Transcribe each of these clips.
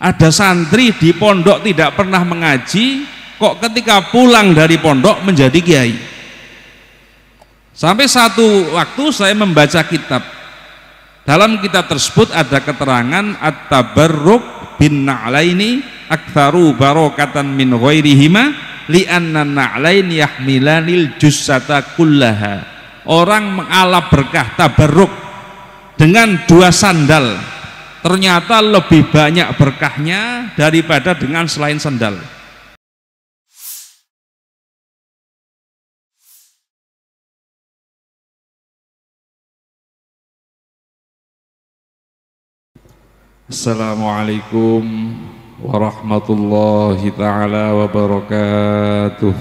Ada santri di pondok tidak pernah mengaji, kok ketika pulang dari pondok menjadi kiai. Sampai satu waktu saya membaca kitab. Dalam kitab tersebut ada keterangan at-tabarruk bin na'laini aktsaru barakatan min ghairihima li'anna na'lain yahmilanil jussata kullaha. Orang mengalap berkah tabarruk dengan dua sandal ternyata lebih banyak berkahnya daripada dengan selain sandal. Assalamualaikum warahmatullahi ta'ala wabarakatuh.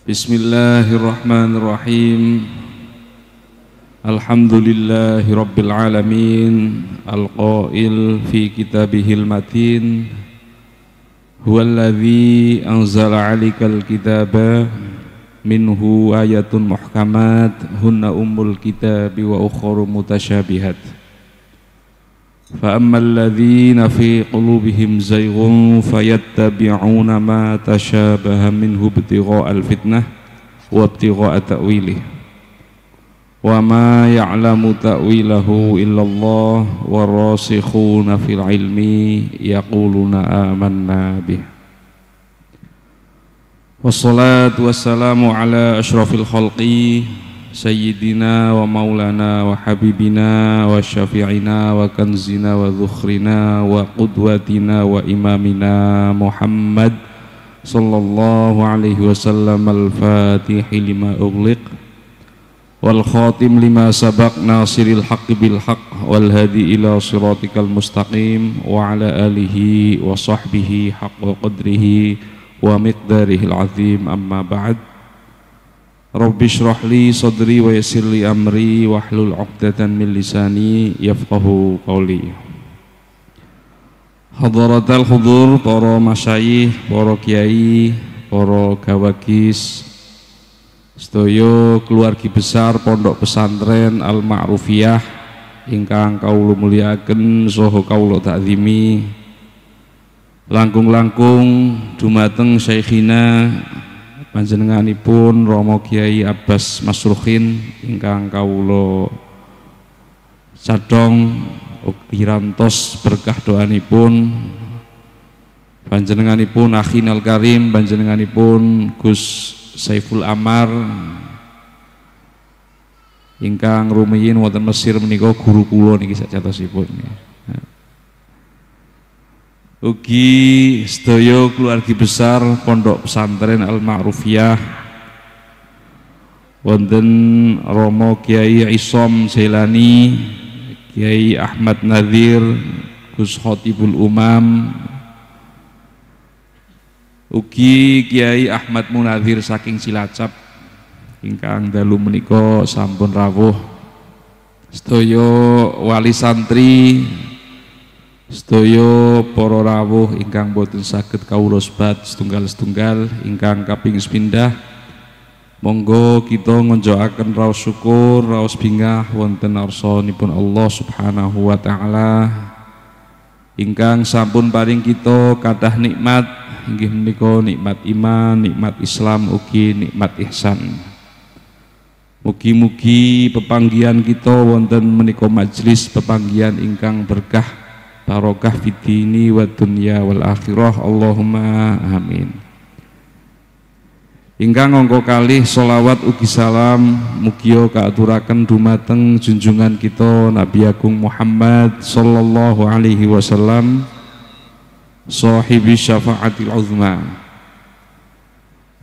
Bismillahirrahmanirrahim. Alhamdulillahi rabbil alamin. Al-qail fi kitabihil matin huwallazi anzala 'alaikal kitaba minhu ayatun muhkamat hunna ummul kitabi wa ukharu mutasyabihat fa ammal ladzina fi qulubihim zayghun fayattabi'una ma tashabaha minhu ibtigha'al fitnah wa ibtigha'a ta'wilih wa ma ya'lamu ta'wilahu illallah warasikhuna fil ilmi yaquluna amanna bih. Wassalatu wassalamu ala ashrafil khalqi sayyidina wa maulana wa habibina wa syafi'ina wa kanzina wa dhukhrina wa qudwatina wa imamina Muhammad sallallahu alaihi wasallam al-fatihi lima ughliq wal khatim lima sabaq nasiril haqqi bil haqq wal hadi ila siratikal mustaqim wa ala alihi wa sahbihi haqqa qadrihi wa miqdarihil azim, amma ba'd. Rabbi shrah li sadri wa yassir li amri wahlul 'uqdatan min lisani yafqahu qawli. Hadaratul hudur, para masyayikh, para kiai, para gawagis, sedaya keluargi besar Pondok Pesantren Al-Ma'rufiyah ingkang kawula mulyakaken saha kawula takzimi. Langkung-langkung dumateng Syekhina panjenenganipun Rama Kyai Abbas Masrukhin ingkang kawula cadhong pirantos berkah doanipun panjenenganipun Akhinal Karim, panjenenganipun Gus Saiful Amar ingkang rumiyin wonten Mesir menika guru kula niki sajatosipun. Ugi sedaya keluargi besar Pondok Pesantren Al-Ma'rufiyah wonten Romo Kiai Isom Jailani, Kiai Ahmad Nadhir, Gus Khotibul Umam, ugi Kiai Ahmad Munadhir saking Cilacap ingkang dalu menika sampun rawuh, sedaya wali santri, sedaya para rawuh ingkang boten saged kawula sebat setunggal-setunggal ingkang kaping sepindhah, monggo kita ngonjokaken raos syukur raos bingah wonten arsanipun Allah Subhanahu wa taala ingkang sampun paring kita kathah nikmat, inggih menika nikmat iman, nikmat Islam, ugi nikmat ihsan. Mugi-mugi pepanggihan kita wonten menika majelis pepanggihan ingkang berkah barokah fitini wa dunya wal akhirah, Allahumma amin. Ingkang angka kalih sholawat ugi salam mugia kaaturaken dumateng junjungan kita Nabi Agung Muhammad sallallahu alaihi wasallam, sahibi syafaatil uzma.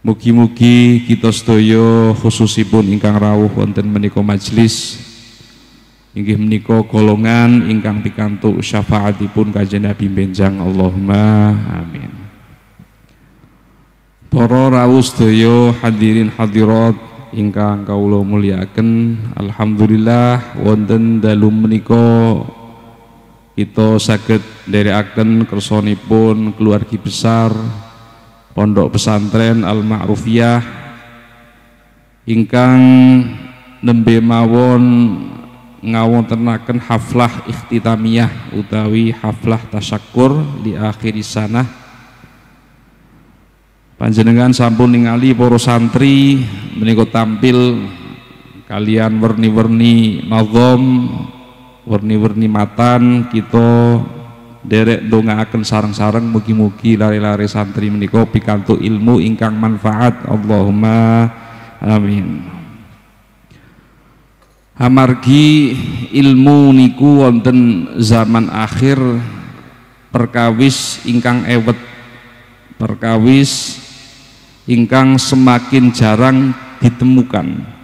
Mugi-mugi kita sedaya khususipun ingkang rawuh wonten menika majelis inggih menika golongan ingkang pikantuk syafaatipun Kanjeng Nabi benjang, Allahumma amin. Para rawuh sedaya hadirin hadirat ingkang kawula mulyakaken, alhamdulillah wonten dalu menika kita saged nderekaken kersanipun keluargi besar Pondok Pesantren Al-Ma'rufiyah ingkang nembe mawon ngawontenaken haflah ikhtitamiyah utawi haflah tasyakur li akhir sanah. Panjenengan sampun ningali para santri menika tampil kalian werni-werni nazam, werni-werni matan, kita derek ndongaaken sareng-sareng mugi-mugi lare-lare santri menika pikantuk ilmu ingkang manfaat. Allahumma amin. Amargi ilmu niku wonten zaman akhir perkawis ingkang ewet, perkawis ingkang semakin jarang ditemukan.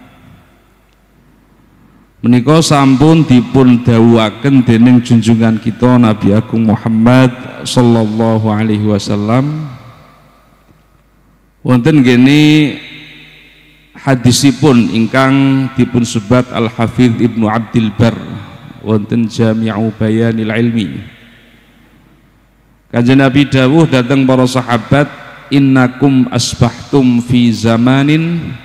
Menika sampun dipun dawuhaken dening junjungan kita Nabi Agung Muhammad sallallahu alaihi wasallam. Wonten gene hadisipun ingkang dipun sebat Al-Hafidz Ibnu Abdil Bar wonten Jami'u Bayanil Ilmi. Kanjeng Nabi dawuh dhateng para sahabat, innakum asbahtum fi zamanin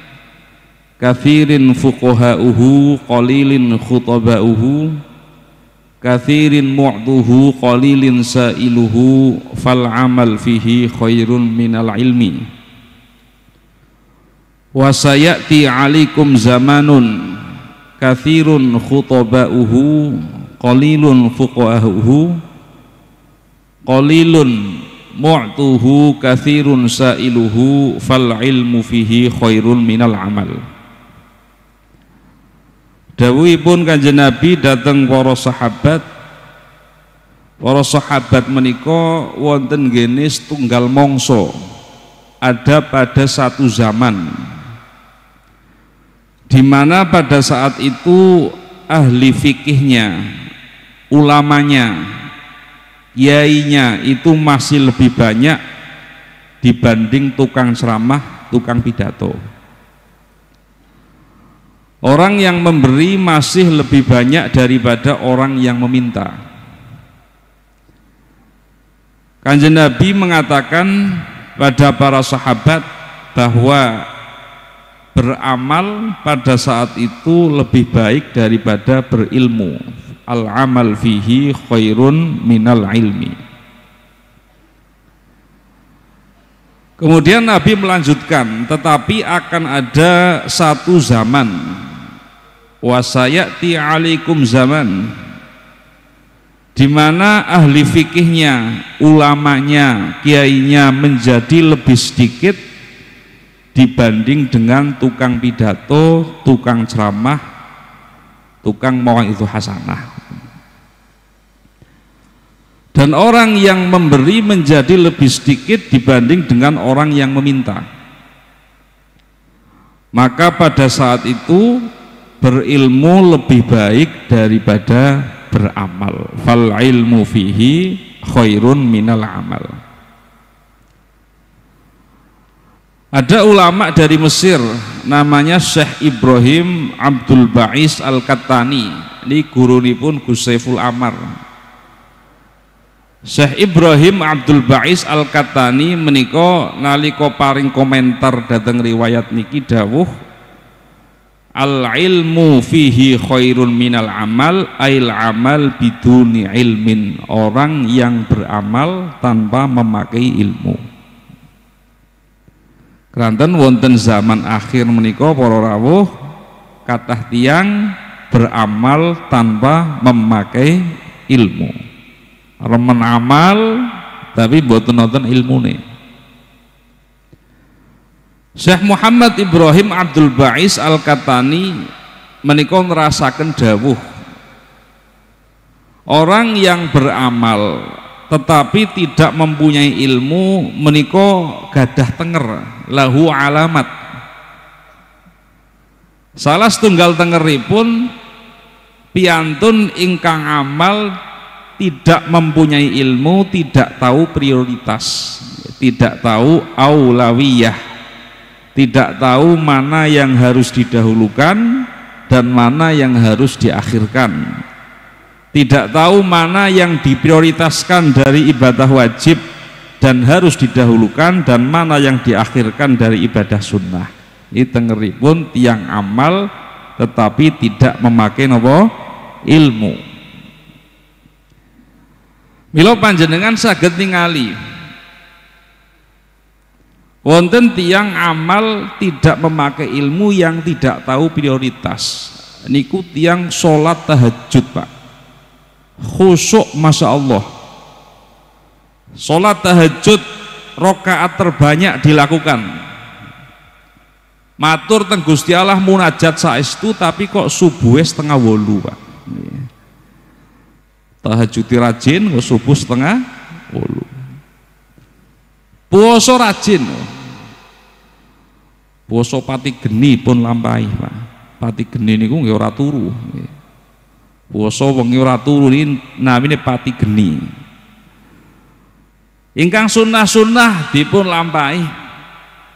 kathirin fuqaha'uhu qalilin khutaba'uhu kathirin mu'tuhu qalilin sa'iluhu fal amal fihi khairun minal ilmi. Wa sayati 'alaikum zamanun kathirun khutaba'uhu qalilun fuqaha'uhu qalilun mu'tuhu kathirun sa'iluhu fal ilmu fihi khairun minal amal. Dawuhipun Kanjeng Nabi dhateng para sahabat, para sahabat menika wonten nggene setunggal mangsa, ada pada satu zaman di mana pada saat itu ahli fikihnya, ulamanya, kiainya itu masih lebih banyak dibanding tukang ceramah, tukang pidato. Orang yang memberi masih lebih banyak daripada orang yang meminta. Kanjeng Nabi mengatakan pada para sahabat bahwa beramal pada saat itu lebih baik daripada berilmu. Al-amal fihi khairun minal ilmi. Kemudian Nabi melanjutkan, tetapi akan ada satu zaman, wasayati alaikum zaman, di mana ahli fikihnya, ulamanya, kiainya menjadi lebih sedikit dibanding dengan tukang pidato, tukang ceramah, tukang mau'izah hasanah. Dan orang yang memberi menjadi lebih sedikit dibanding dengan orang yang meminta. Maka pada saat itu berilmu lebih baik daripada beramal. Fal ilmu fihi khairun minal amal. Ada ulama dari Mesir namanya Syekh Ibrahim Abdul Ba'is Al-Kattani. Ini gurunipun Gus Saiful Amar. Syekh Ibrahim Abdul Ba'is Al-Kattani menika nalika paring komentar dhateng riwayat niki dawuh, al-ilmu fihi khairun minal amal, ail amal biduni ilmin. Orang yang beramal tanpa memakai ilmu. Keranten wonten zaman akhir menika para rawuh kathah tiyang beramal tanpa memakai ilmu. Remen amal tapi mboten nonton ilmune. Syekh Muhammad Ibrahim Abdul Ba'is Al-Kattani menika nerasaken dawuh, orang yang beramal tetapi tidak mempunyai ilmu menika gadah tenger, lahu alamat. Salah setunggal tengeripun piantun ingkang amal tidak mempunyai ilmu, tidak tahu prioritas, tidak tahu aulawiyah, tidak tahu mana yang harus didahulukan dan mana yang harus diakhirkan, tidak tahu mana yang diprioritaskan dari ibadah wajib dan harus didahulukan dan mana yang diakhirkan dari ibadah sunnah. Ini tengeripun tiang amal tetapi tidak memakai ilmu. Mila panjenengan saged ningali wonten tiyang amal tidak memakai ilmu yang tidak tahu prioritas. Niku tiyang sholat tahajud Pak, khusyuk masya Allah. Sholat tahajud rakaat terbanyak dilakukan, matur teng Gusti Allah munajat saestu, tapi kok subuh 7:30 Pak. Tahajud rajin kok subuh 7:30. Puasa rajin, puasa pati geni pun lampahi Pak. Pati geni niku nggih ora turu. Puasa wengi ora turu ini namine pati geni. Ingkang sunnah-sunnah dipun lampahi,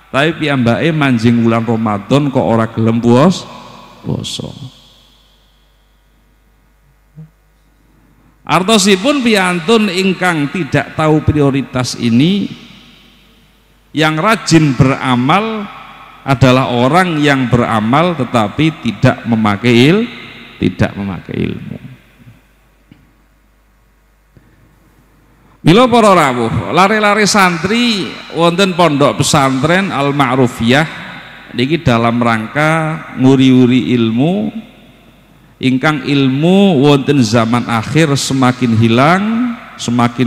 tapi piyambake manjing wulan Ramadan kok ora gelem puasa. Artosipun piyantun ingkang tidak tahu prioritas ini, yang rajin beramal adalah orang yang beramal tetapi tidak memakai ilmu. Mila para rawuh, lare-lare santri wonten pondok pesantren Al-Ma'rufiyah niki dalam rangka nguri-uri ilmu, ingkang ilmu wonten zaman akhir semakin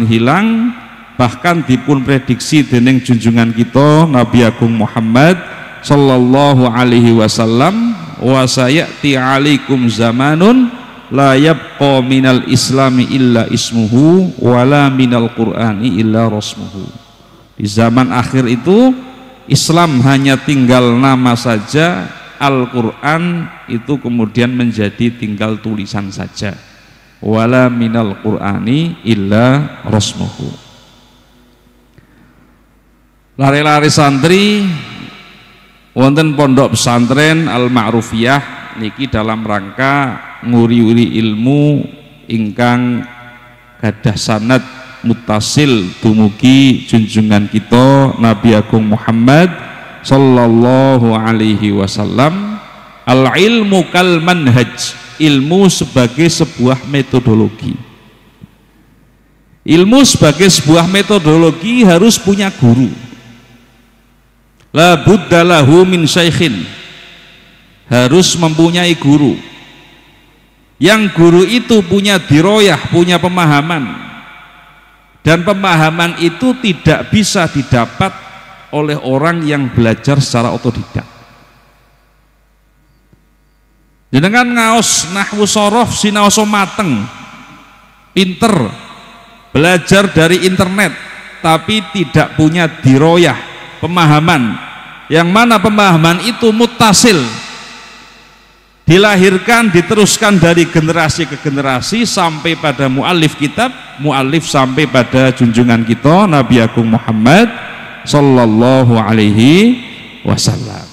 hilang, bahkan dipun prediksi dening junjungan kita Nabi Agung Muhammad sallallahu alaihi wasallam, wa sayati alaikum zamanun la yabqa minal islami illa ismuhu wala minal qur'ani illa rasmuhu. Di zaman akhir itu Islam hanya tinggal nama saja, Al-Quran itu kemudian menjadi tinggal tulisan saja. Wala minal qur'ani illa rasmuhu. Lari-lari santri wonten pondok pesantren Al-Ma'rufiyah niki dalam rangka nguri-uri ilmu ingkang gadah sanad muttasil dumugi junjungan kita Nabi Agung Muhammad sallallahu alaihi wasallam. Al-ilmu kal manhaj, ilmu sebagai sebuah metodologi. Ilmu sebagai sebuah metodologi harus punya guru. La budda lahu min syaikhin, harus mempunyai guru. Yang guru itu punya diroyah, punya pemahaman, dan pemahaman itu tidak bisa didapat oleh orang yang belajar secara otodidak. Jenengan ngaos nahwu sorof sinaoso mateng, pinter, belajar dari internet, tapi tidak punya diroyah, pemahaman, yang mana pemahaman itu muttasil, dilahirkan, diteruskan dari generasi ke generasi sampai pada muallif kitab, muallif sampai pada junjungan kita Nabi Agung Muhammad sallallahu alaihi wasallam.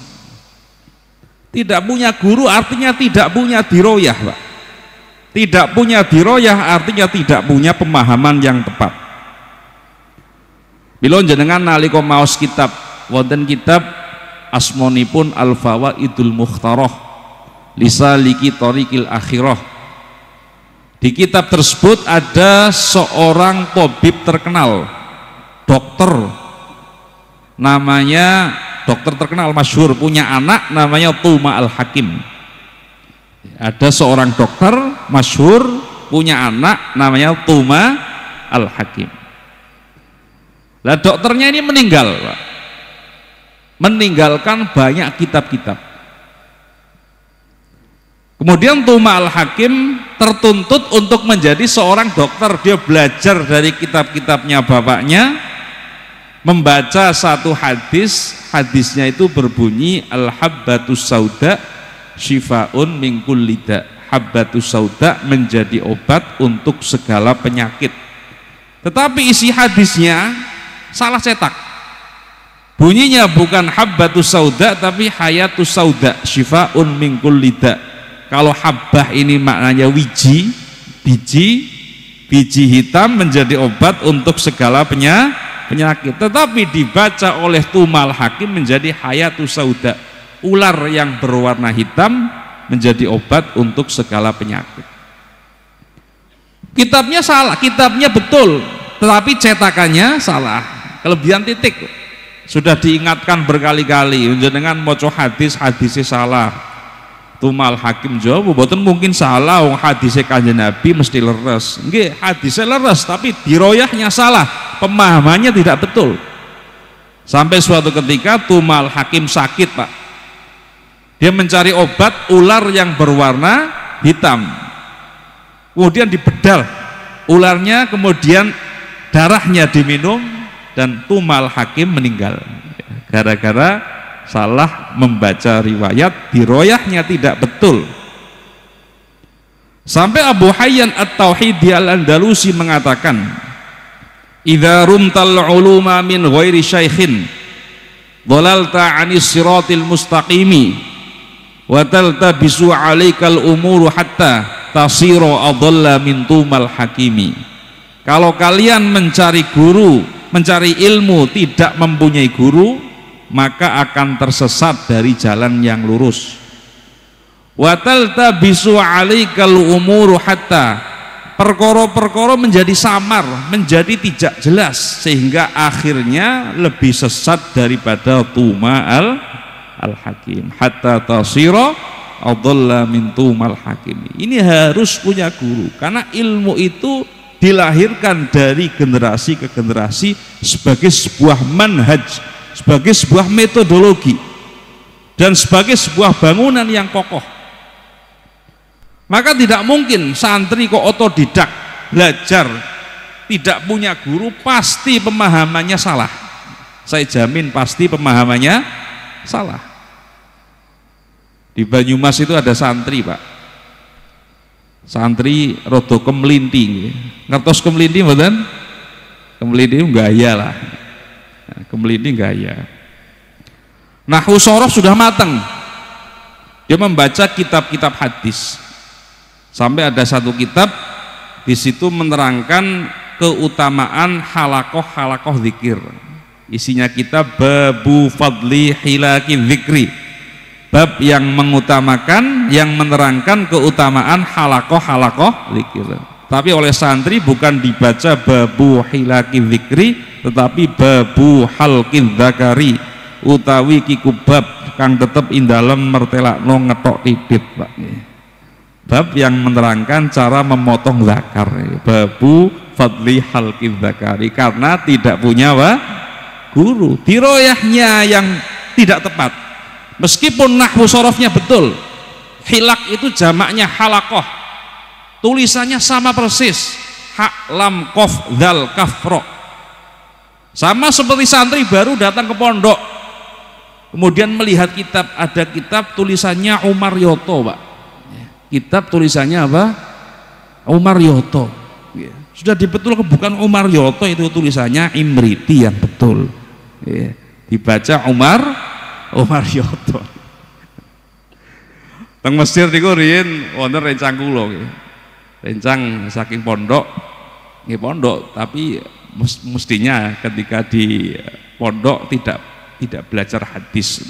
Tidak punya guru artinya tidak punya diroyah Pak. Tidak punya diroyah artinya tidak punya pemahaman yang tepat. Bila jenengan nalika maos kitab wonten kitab asmonipun Al-Fawaidul Mukhtarah lisaliki thariqil akhirah. Di kitab tersebut ada seorang tabib terkenal, dokter, namanya dokter terkenal masyhur, punya anak namanya Tuma Al-Hakim. Ada seorang dokter masyhur punya anak namanya Tuma Al-Hakim. Lah dokternya ini meninggal Pak, meninggalkan banyak kitab-kitab. Kemudian Tuma Al-Hakim tertuntut untuk menjadi seorang dokter. Dia belajar dari kitab-kitabnya bapaknya, membaca satu hadis. Hadisnya itu berbunyi al-habbatus sauda syifaun min kulli da. Habbatus sauda menjadi obat untuk segala penyakit. Tetapi isi hadisnya salah cetak. Bunyinya bukan habbatus sauda tapi hayatus sauda syifaun min kulli da. Kalau habbah ini maknanya biji hitam menjadi obat untuk segala penyakit. Tetapi dibaca oleh Tuma Al-Hakim menjadi hayatus sauda, ular yang berwarna hitam menjadi obat untuk segala penyakit. Kitabnya salah, kitabnya betul, tetapi cetakannya salah, kelebihan titik. Sudah diingatkan berkali-kali, jenengan maca hadis, hadisnya salah. Tumal Hakim jawab, mboten mungkin salah, wong hadisnya Kanjeng Nabi mesti leres. Nggih, hadisnya leres, tapi diroyahnya salah, pemahamannya tidak betul. Sampai suatu ketika Tumal Hakim sakit, Pak. Dia mencari obat ular yang berwarna hitam. Kemudian dibedal ularnya, kemudian darahnya diminum, dan Tumal Hakim meninggal gara-gara salah membaca riwayat, diroyahnya tidak betul. Sampai Abu Hayyan At-Tauhidi Al-Andalusi mengatakan, idza rumtal uluma min ghairi syaikhin dhalalta 'anis siratil mustaqimi wa taltabisu 'alaikal umuru hatta tasira adalla min tumal hakimi. Kalau kalian mencari guru, mencari ilmu tidak mempunyai guru, maka akan tersesat dari jalan yang lurus. Wa taltabisu 'alaikal umuru hatta, perkara-perkara menjadi samar, menjadi tidak jelas, sehingga akhirnya lebih sesat daripada tuma al-hakim, hatta tasira adalla min tumal hakim. Ini harus punya guru, karena ilmu itu dilahirkan dari generasi ke generasi sebagai sebuah manhaj, sebagai sebuah metodologi, dan sebagai sebuah bangunan yang kokoh. Maka tidak mungkin santri kok otodidak belajar, tidak punya guru, pasti pemahamannya salah. Saya jamin pasti pemahamannya salah. Di Banyumas itu ada santri, Pak. Santri rodo kemlinti. Ngertos kemlinti mboten? Kemlinti gaya lah. Kemlinti gaya. Nahwu shorof sudah matang. Dia membaca kitab-kitab hadis. Sampai ada satu kitab di situ menerangkan keutamaan halakoh zikir. Isinya kitab Babu Fadli Hilaki Zikri, bab yang mengutamakan, yang menerangkan keutamaan halakoh zikir. Tapi oleh santri bukan dibaca Babu Hilaki Zikri, tetapi Babu Halkin Zakari, utawi kikubab kang tetep indalem mertelakno ngetok titit, Pak. Bab yang menerangkan cara memotong zakar, Babu Fadli Halkin Zakari, karena tidak punya guru, diroyahnya yang tidak tepat. Meskipun nahwu sorofnya betul, hilak itu jamaknya halakoh, tulisannya sama persis, hak lam kof dal kafro. Sama seperti santri baru datang ke pondok, kemudian melihat kitab, ada kitab tulisannya Umar Yoto, Pak. Kitab tulisannya apa? Umar Yoto. Sudah dibetul bukan Umar Yoto, itu tulisannya Imriti yang betul. Dibaca Umar Yoto. Teng Mesir niku riyen wonten rencang kula nggih. Rencang saking pondok, nggih pondok, tapi mestinya ketika di pondok tidak belajar hadis.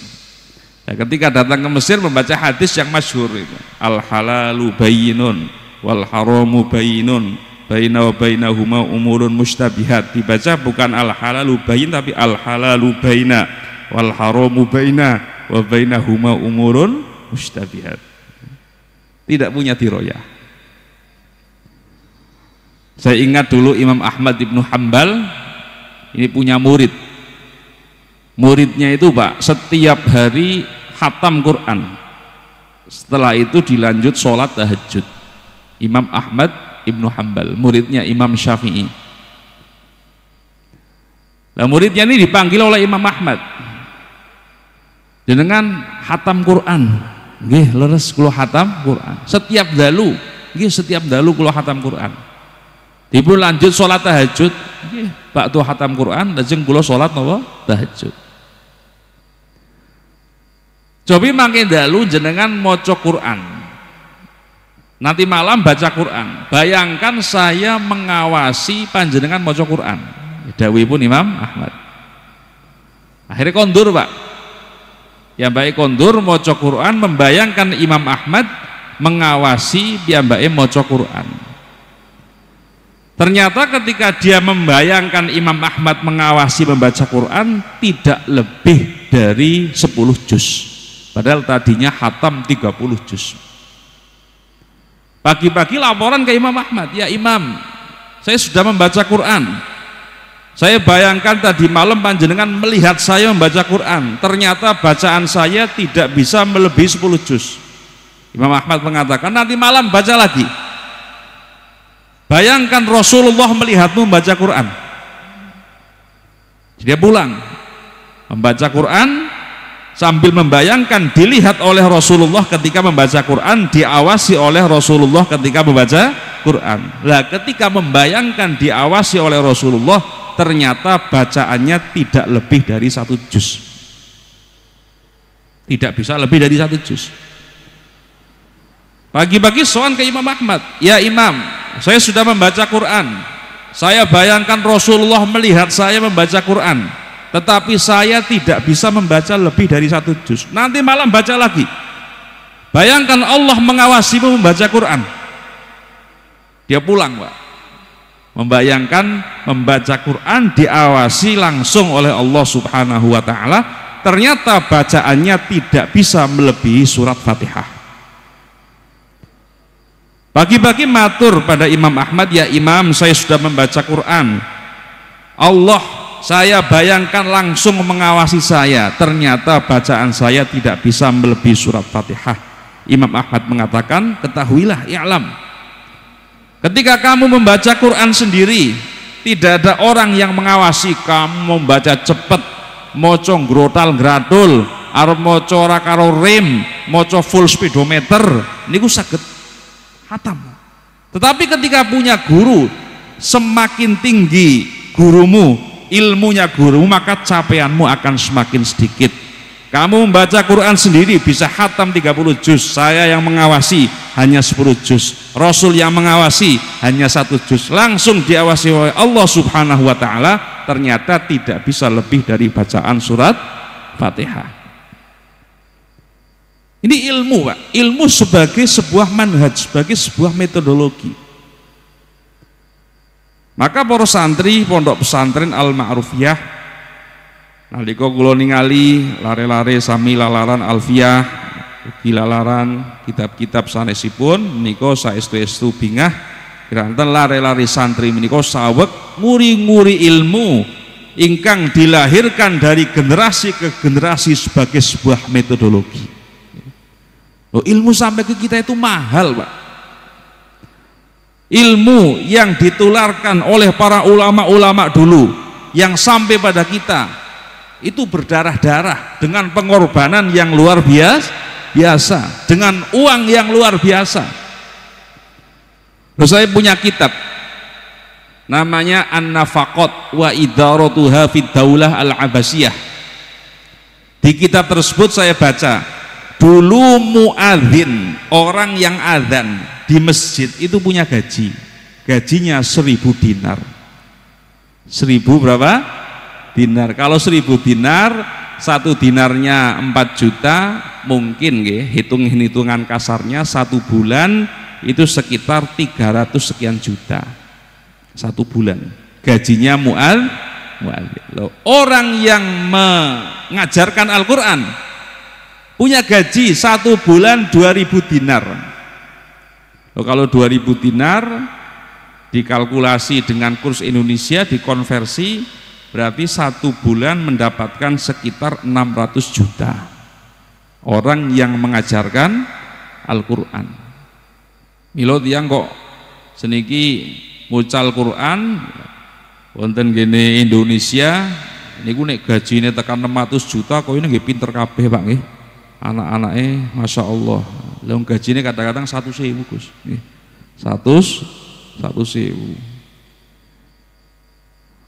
Nah, ketika datang ke Mesir membaca hadis yang masyhur itu, al halalu bayyinun wal haramu bayyinun baina wa bainahuma umurun mustabihat. Dibaca bukan al halalu bayyin, tapi al halalu baina wal haramu baina wa bainahuma umurun mustabihat. Tidak punya diroyah. Saya ingat dulu Imam Ahmad Ibnu Hanbal ini punya murid. Muridnya itu, Pak, setiap hari khatam Quran. Setelah itu dilanjut sholat tahajud. Imam Ahmad Ibnu Hanbal, muridnya Imam Syafi'i. Nah, muridnya ini dipanggil oleh Imam Ahmad, jenengan khatam Quran. Nggih, leres kula khatam Quran. Setiap dalu kula khatam Quran. Dipun lanjut sholat tahajud, nggih, baktu khatam Quran, lajeng kula sholat napa? Tahajud. Cobi mangke dalu jenengan maca Quran, nanti malam baca Quran. Bayangkan saya mengawasi panjenengan maca Quran. Dawuhipun Imam Ahmad. Akhirnya kondur, Pak. Yang baik kondur maca Quran, membayangkan Imam Ahmad mengawasi piyambake maca Quran. Ternyata ketika dia membayangkan Imam Ahmad mengawasi membaca Quran tidak lebih dari 10 juz. Padahal tadinya khatam 30 juz. Pagi-pagi laporan ke Imam Ahmad, "Ya Imam, saya sudah membaca Quran. Saya bayangkan tadi malam panjenengan melihat saya membaca Quran. Ternyata bacaan saya tidak bisa melebihi 10 juz." Imam Ahmad mengatakan, "Nanti malam baca lagi. Bayangkan Rasulullah melihatmu membaca Quran." Dia pulang membaca Quran sambil membayangkan dilihat oleh Rasulullah ketika membaca Quran, diawasi oleh Rasulullah ketika membaca Quran. Lah ketika membayangkan diawasi oleh Rasulullah, ternyata bacaannya tidak lebih dari 1 juz. Tidak bisa lebih dari 1 juz. Pagi-pagi sowan ke Imam Ahmad, "Ya Imam, saya sudah membaca Quran. Saya bayangkan Rasulullah melihat saya membaca Quran, tetapi saya tidak bisa membaca lebih dari 1 juz. Nanti malam baca lagi. Bayangkan Allah mengawasimu membaca Quran." Dia pulang, Pak. Membayangkan membaca Quran diawasi langsung oleh Allah Subhanahu wa taala, ternyata bacaannya tidak bisa melebihi surat Fatihah. Pagi-pagi matur pada Imam Ahmad, "Ya Imam, saya sudah membaca Quran. Allah saya bayangkan langsung mengawasi saya, ternyata bacaan saya tidak bisa melebihi surat Fatihah." Imam Ahmad mengatakan, "Ketahuilah, i'lam, ketika kamu membaca Quran sendiri, tidak ada orang yang mengawasi kamu membaca cepat, moco grotal gratul, arep moco ora karo rem, moco full speedometer, niku saged hatam. Tetapi ketika punya guru, semakin tinggi gurumu, ilmunya gurumu, maka capaianmu akan semakin sedikit. Kamu membaca Quran sendiri bisa hatam 30 juz, saya yang mengawasi hanya 10 juz, Rasul yang mengawasi hanya 1 juz, langsung diawasi oleh Allah Subhanahu wa taala, ternyata tidak bisa lebih dari bacaan surat Fatihah." Ini ilmu, Pak. Ilmu sebagai sebuah manhaj, sebagai sebuah metodologi. Maka para santri pondok pesantren Al-Ma'rufiyah nalika kula ningali lare-lare sami lalaran alfiyah, ugi lalaran kitab-kitab sanesipun menika saestu-estu bingah kiranten lare-lare santri menika saweg nguri-nguri ilmu ingkang dilahirkan dari generasi ke generasi sebagai sebuah metodologi. Loh, ilmu sampai ke kita itu mahal, Pak. Ilmu yang ditularkan oleh para ulama-ulama dulu yang sampai pada kita itu berdarah-darah dengan pengorbanan yang luar biasa, dengan uang yang luar biasa. Loh, saya punya kitab namanya An-Nafaqat wa Idaratuha fid Daulah Al-Abbasiyah. Di kitab tersebut saya baca, dulu muadzin, orang yang adzan di masjid itu punya gaji, gajinya 1000 dinar. 1000 berapa? Dinar. Kalau 1000 dinar, 1 dinarnya 4 juta, mungkin hitungan kasarnya 1 bulan itu sekitar 300 sekian juta 1 bulan gajinya muadzin. Orang yang mengajarkan Al-Quran punya gaji 1 bulan 2000 dinar. Kalau 2000 dinar dikalkulasi dengan kurs Indonesia, dikonversi, berarti 1 bulan mendapatkan sekitar 600 juta orang yang mengajarkan Al-Quran. Milo tiang kok seniki mucal Quran wonten gene Indonesia niku nek gajine tekan 600 juta kok ini nggih pinter kabeh, Pak nggih. Anak-anaknya Masya Allah, lalu gajinya kadang-kadang 1.000 Gus, 100.000.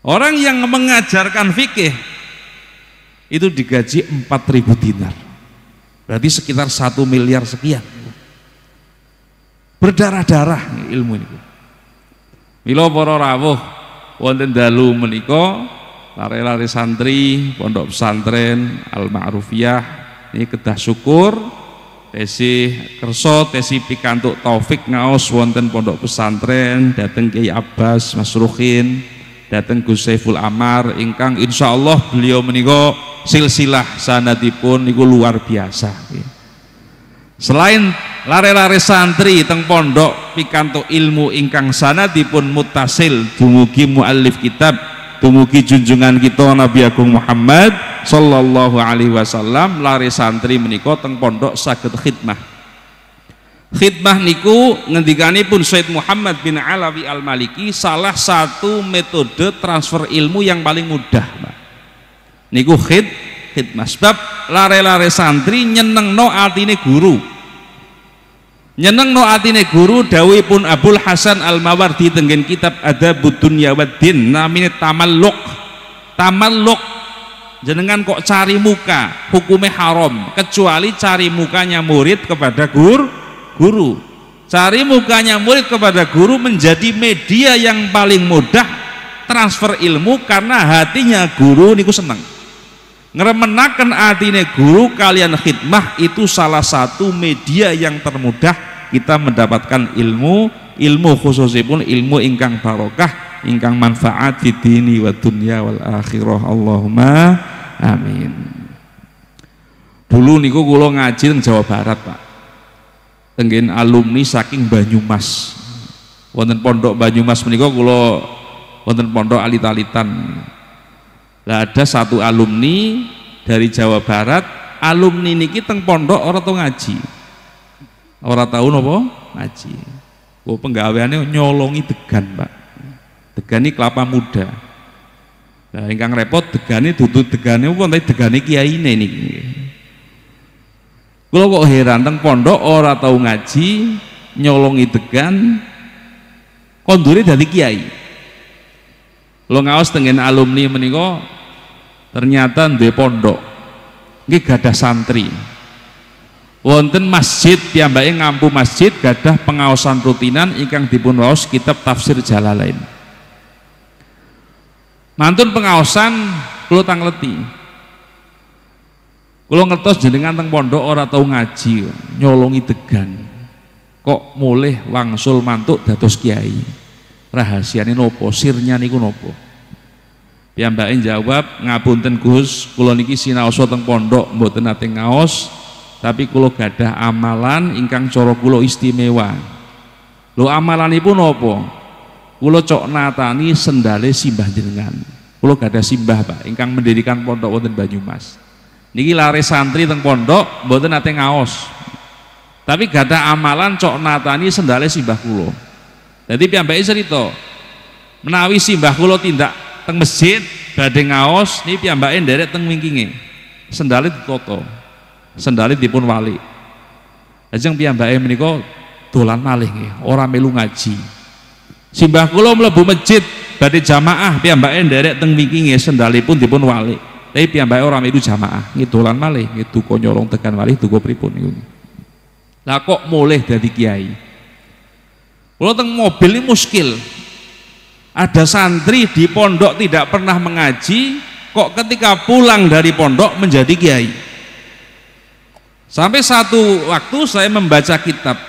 Orang yang mengajarkan fikih itu digaji 4.000 dinar, berarti sekitar 1 miliar sekian. Berdarah-darah ilmu ini. Mila para rawuh wonten dalu menika lare-lare santri pondok pesantren Al-Ma'rufiyah ini kedah syukur tesih kersa tesih pikantuk taufik ngaos wonten pondok pesantren dateng Kiai Abbas Masruhin, dateng Gus Saiful Amar ingkang insyaallah beliau menika silsilah sanadipun niku luar biasa. Selain lare-lare santri teng pondok pikantuk ilmu ingkang sanadipun muttasil dumugi muallif kitab, dumugi junjungan kita Nabi Agung Muhammad sallallahu alaihi wasallam, lare santri menika teng pondok saged khidmah. Khidmah niku ngendikanipun Said Muhammad bin Alawi Al-Maliki salah satu metode transfer ilmu yang paling mudah, Pak. Niku khidmah. Sebab lare-lare santri nyenengno atine guru. Nyenengno atine guru dawuhipun Abul Hasan Al-Mawardi tenggen kitab Adabud Dunya Waddin namine tamalluk. Tamalluk jenengan kok cari muka, hukumnya haram kecuali cari mukanya murid kepada guru. Cari mukanya murid kepada guru menjadi media yang paling mudah transfer ilmu karena hatinya guru niku seneng. Ngremenaken atine guru kalian khidmah itu salah satu media yang termudah kita mendapatkan ilmu khususipun ilmu ingkang barokah, ingkang manfaat di dini wa dunya wal akhirah. Allahumma amin. Dulu niku kula ngaji teng Jawa Barat, Pak. Tenggen alumni saking Banyumas. Wonten pondok Banyumas menika kula wonten pondok alit-alitan. Lah ada satu alumni dari Jawa Barat, alumni niki teng pondok ora tau ngaji. Ora tau napa ngaji. Kok penggaweane nyolongi degan, Pak. Degane kelapa muda. Nah, ingkang repot degane dudu degane apa tapi degane kiyaine niki. Kula kok heran teng pondok ora tau ngaji, nyolongi degan, kondure dadi kiai. Kula ngaos tengen alumni menika ternyata duwe pondok. Nggih gadah santri. Wonten masjid piyambake ngampu masjid gadah pengaosan rutinan ingkang dipun waos kitab Tafsir Jalalain. Mantun pengaosan kula tangleti. Kula ngertos jenengan teng pondok ora tau ngaji, nyolongi degan. Kok mulih wangsul mantuk dados kiai. Rahasiane nopo? Sirnya niku nopo? Piyambake jawab, ngapunten Gus, kula niki sinaosa teng pondok mboten nate ngaos, tapi kula gadah amalan ingkang cara kula istimewa. Lho amalanipun napa? Kula cok natani sendale simbah jenengan. Kula gadah simbah, Pak, ingkang mendirikan pondok wonten Banyumas. Niki lare santri teng pondok mboten nate ngaos. Tapi gadah amalan cok natani sendale simbah kula. Jadi piyambake cerita, menawi simbah kula tindak teng masjid badhe ngaos, niki piyambake nderek teng wingkinge. Sendale ditoto. Sendale dipun wali. Lajeng piyambake menika dolan malih nggih, ora melu ngaji. Simbah kula mlebu masjid badhe jamaah, piyambake nderek teng wingkinge, sendalipun dipun wali. Tapi piyambake ora melu jamaah, nggih dolan malih, nggih duka nyolong tekan malih duka pripun niku. Lah kok mulih dadi kiai? Kula teng mobil ini muskil. Ada santri di pondok tidak pernah mengaji, kok ketika pulang dari pondok menjadi kiai. Sampai satu waktu saya membaca kitab.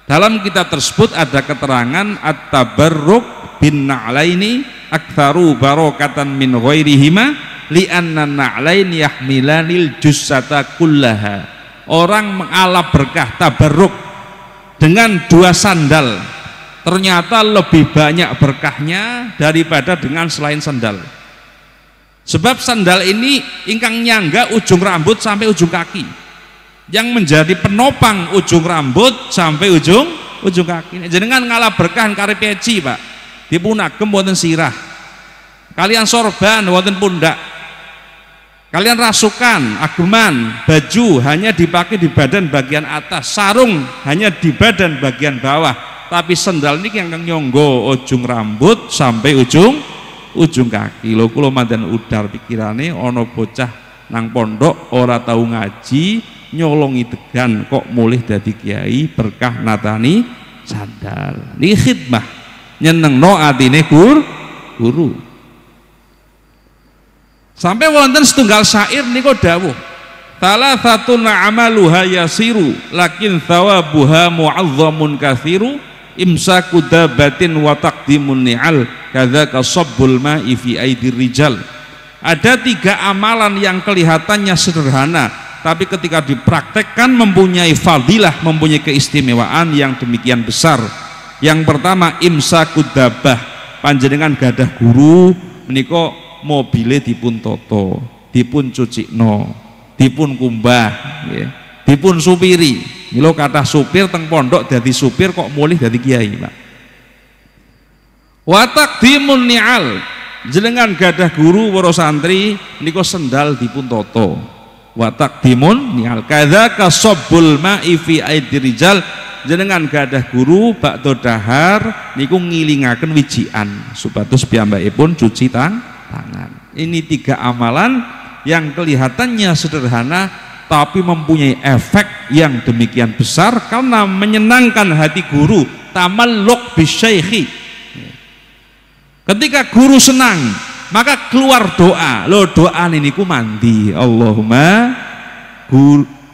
Dalam kitab tersebut ada keterangan at-tabarruk bin na'laini aktsaru barokatan min ghairihima li'anna na'lain yahmilanil jussata kullaha. Orang mengalap berkah tabarruk dengan dua sandal ternyata lebih banyak berkahnya daripada dengan selain sandal. Sebab sandal ini ingkang nyangga ujung rambut sampai ujung kaki, yang menjadi penopang ujung rambut sampai ujung kaki. Jenengan ngalah berkah kari peci, Pak, dipunagem wonten sirah, kalian sorban wonten pundak, kalian rasukan ageman, baju hanya dipakai di badan bagian atas, sarung hanya di badan bagian bawah, tapi sendal ini yang nyonggo ujung rambut sampai ujung kaki. Lho kula mandan udar pikirane ana bocah nang pondok ora tau ngaji, nyolongi degan kok mulih dadi kiai berkah natani sandal. Niki khidmah nyenengno atine guru. Sampai wonten setunggal syair niku dawuh, Thalathatun amaluha yasiru lakin thawabuha mu'azzamun kathiru imsaku dabatin wa taqdimun ni'al kadzaka sabbul ma'i fi aidir rijal. Ada 3 amalan yang kelihatannya sederhana tapi ketika dipraktekkan mempunyai fadilah, mempunyai keistimewaan yang demikian besar. Yang pertama imsaku dabah, panjenengan gadah guru menika mobile dipun toto, dipun cucikno, dipun kumbah, ya, dipun supiri. Milo kata supir teng pondok dadi supir kok mulih dadi kiai, Pak. Wa taqdimun ni'al, jenengan gadah guru para santri niku sendal dipun toto. Wa taqdimun ni'al kadzaka sabbul ma'i fi aidir rijal, jenengan gadah guru bakdo dahar niku ngilingaken wijian supados piyambakipun cuci tangan. Ini 3 amalan yang kelihatannya sederhana tapi mempunyai efek yang demikian besar karena menyenangkan hati guru. Tamalluk bisyaikhi, ketika guru senang maka keluar doa. Lo doa ini ku mandi, Allahumma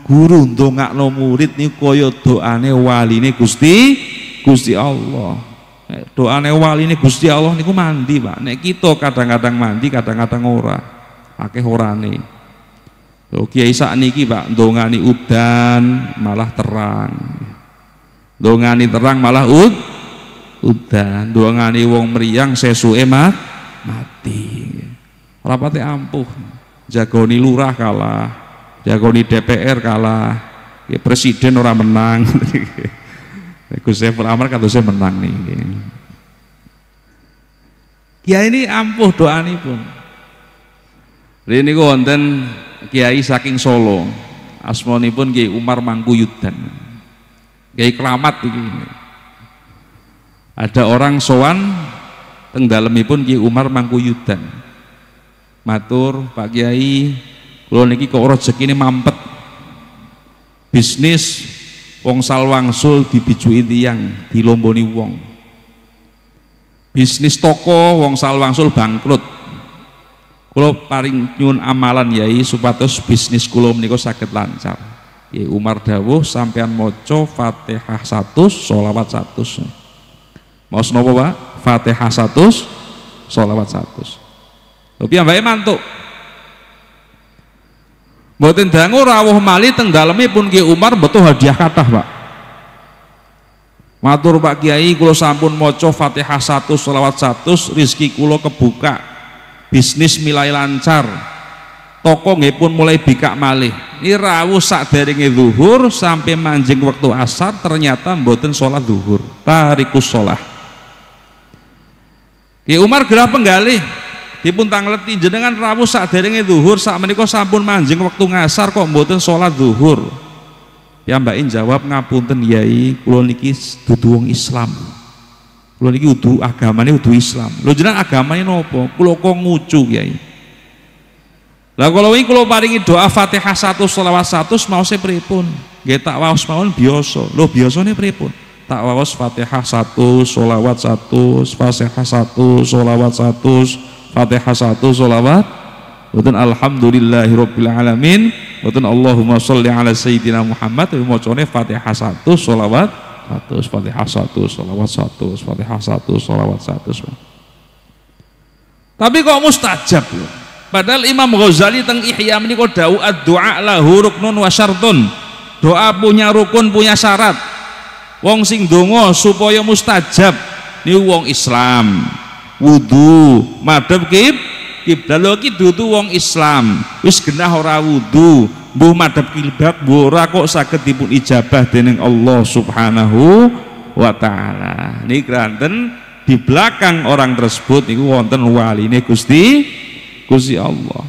guru ndongakno murid niku kaya doane waline Gusti Allah. Doane waline Gusti Allah niku mandi, Pak. Nek kita kadang-kadang mandi kadang-kadang ora. Akeh orane. Lho kiai sakniki Pak ndongani udan malah terang. Ndongani terang malah udan. Ndongani wong mriyang sesuke mati. Ora pate ampuh. Jagoni lurah kalah, jagoni DPR kalah. Ya presiden ora menang. Gus Saiful Amar katose menang nih. Ya ini ampuh doanipun. Rene wonten kiai saking Solo, asmanipun Kiai Umar Mangkuyudan. Kiai keramat iki. Ada orang sowan teng dalemipun Kiai Umar Mangkuyudan. Matur, Pak Kiai, kula niki kok rezekine mampet. Bisnis wong salwangsul dibijui tiyang, dilomboni wong. Bisnis toko wong salwangsul bangkrut. Kula paring nyuwun amalan Yai supados bisnis kula menika saged lancar. Yai Umar dawuh sampean maca Fatihah 100 sholawat 100. Maos napa, Pak? Fatihah 100 sholawat 100. Lho piyambake mantuk. Mboten dangu rawuh malih teng dalemipun Ki Umar mboten hadiah kathah, Pak. Matur Pak Kiai kula sampun maca Fatihah 100 sholawat 100 rezeki kula kebuka. Bisnis mulai lancar, toko nggih pun mulai bikak malih. Ini rawuh sakderenge zuhur sampai manjing waktu asar ternyata mboten sholat zuhur, tarikus sholah. Ki Umar gerah penggalih dipun tangleti jenengan rawuh sakderenge zuhur sakmenika sampun manjing waktu ngasar kok mboten sholat zuhur. Ya Mbak jawab, ngapunten Yai, kula niki dudu wong Islam. Kula niki udu agamane udu Islam. Lho jenengan agamane napa? Kula kok ngucu Kyai. Lah kula wingi kula paringi doa Fatihah 1 sholawat 100 maose pripun? Nggih tak waos mawon biasa. Lho biasane pripun? Tak waos Fatihah 1 sholawat 100, Fatihah 1 sholawat 100, Fatihah 1 sholawat. Boten alhamdulillahirabbil alamin, boten Allahumma sholli ala sayyidina Muhammad, macane Fatihah 1 sholawat 100, Fatihah 1 sholawat 100, Fatihah 1 sholawat 100. Tapi kok mustajab loh. Padahal Imam Ghazali teng Ihya menika dawuh ad-du'a lahu ruknun wa syartun. Doa punya rukun, punya syarat. Wong sing donga supaya mustajab niku wong Islam. Wudu, madhep kiblat. Lho iki dudu wong Islam. Wis genah ora wudu, mbuh madhep kiblat ora kok saged dipun ijabah dening Allah Subhanahu wa taala. Niki kranten di belakang orang tersebut niku wonten waline Gusti Allah.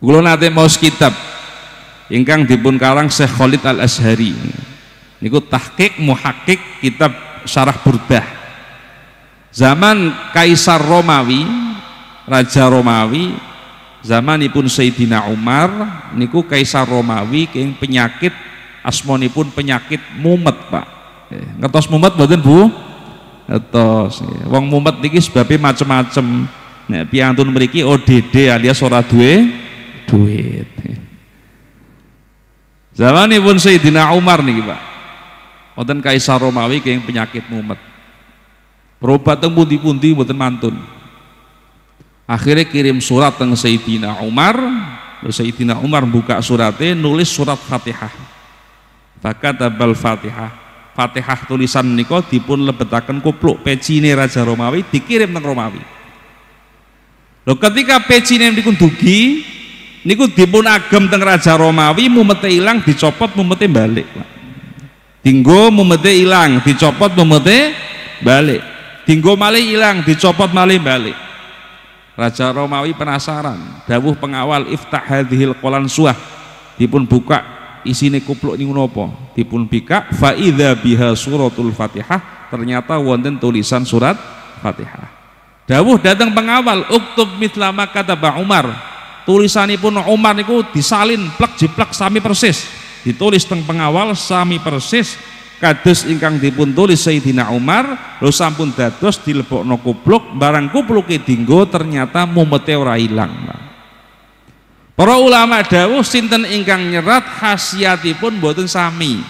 Kula nate maos kitab ingkang dipun karang Syekh Khalid Al-Azhari. Niku tahqiq muhakkik kitab Syarah Burdah. Zaman Kaisar Romawi, Raja Romawi, zamanipun Sayyidina Umar niku Kaisar Romawi keng penyakit asmonipun penyakit mumet, Pak. Ngertos mumet mboten, Bu? Ngertos. Wong mumet niki sebabnya macem-macem. Nek piyantun mriki ODD alias ora duwe duit. Zamanipun Sayyidina Umar niki, Pak. Wonten Kaisar Romawi kenging penyakit mumet. Berobat teng pundi-pundi mboten mantun. Akhirnya kirim surat teng Sayyidina Umar. Sayyidina Umar buka suratnya, nulis surat Fatihah. Fakatabal Fatihah. Fatihah tulisan niko dipun lebetaken kupluk pecine Raja Romawi, dikirim teng Romawi. Loh, ketika pecine niku dugi niku dipun agem teng Raja Romawi, mumete ilang, dicopot mumete balik. Dinggo mumete ilang, dicopot mumete balik. Dinggo malih ilang, dicopot malih balik. Raja Romawi penasaran, dawuh pengawal iftah hadhil qalansuah, dipun buka isine kupluk niku napa, dipun bika fa idza biha suratul Fatihah, ternyata wonten tulisan surat Fatihah. Dawuh datang pengawal, uktub mithla ma kataba Umar, tulisanipun Umar niku disalin plek jiplek sami persis, ditulis teng pengawal sami persis kados ingkang dipun tulis Sayyidina Umar. Lho sampun dados dilebokno kupluk, barang kupluke dinggo ternyata mumete ora ilang. Para ulama dawuh sinten ingkang nyerat khasiatipun mboten sami.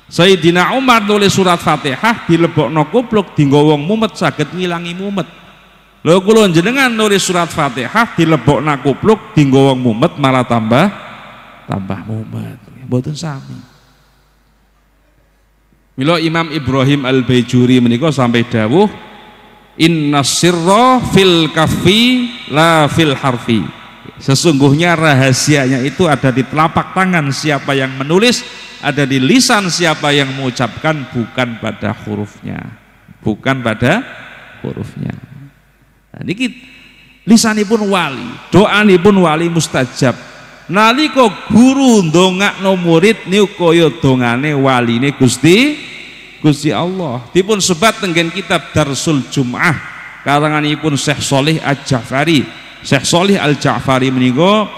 Sayyidina Umar nulis surat Fatihah dilebokno kupluk dinggo wong mumet saged ngilangi mumet. Lho kula jenengan nulis surat Fatihah dilebokno kupluk dinggo wong mumet malah tambah mumet. Mboten sami. Mila Imam Ibrahim Al-Baijuri menika sampai dawuh inna sirra fil kaffi la fil harfi. Sesungguhnya rahasianya itu ada di telapak tangan siapa yang menulis, ada di lisan siapa yang mengucapkan, bukan pada hurufnya. Bukan pada hurufnya. Nah, niki lisanipun wali, doanipun wali mustajab. Nalika guru ndongakno murid niku kaya dongane waline Gusti Allah. Dipun sebat tenggen kitab Darsul Jum'ah karanganipun Syekh Shalih Al-Ja'fari. Syekh Shalih Al-Ja'fari menika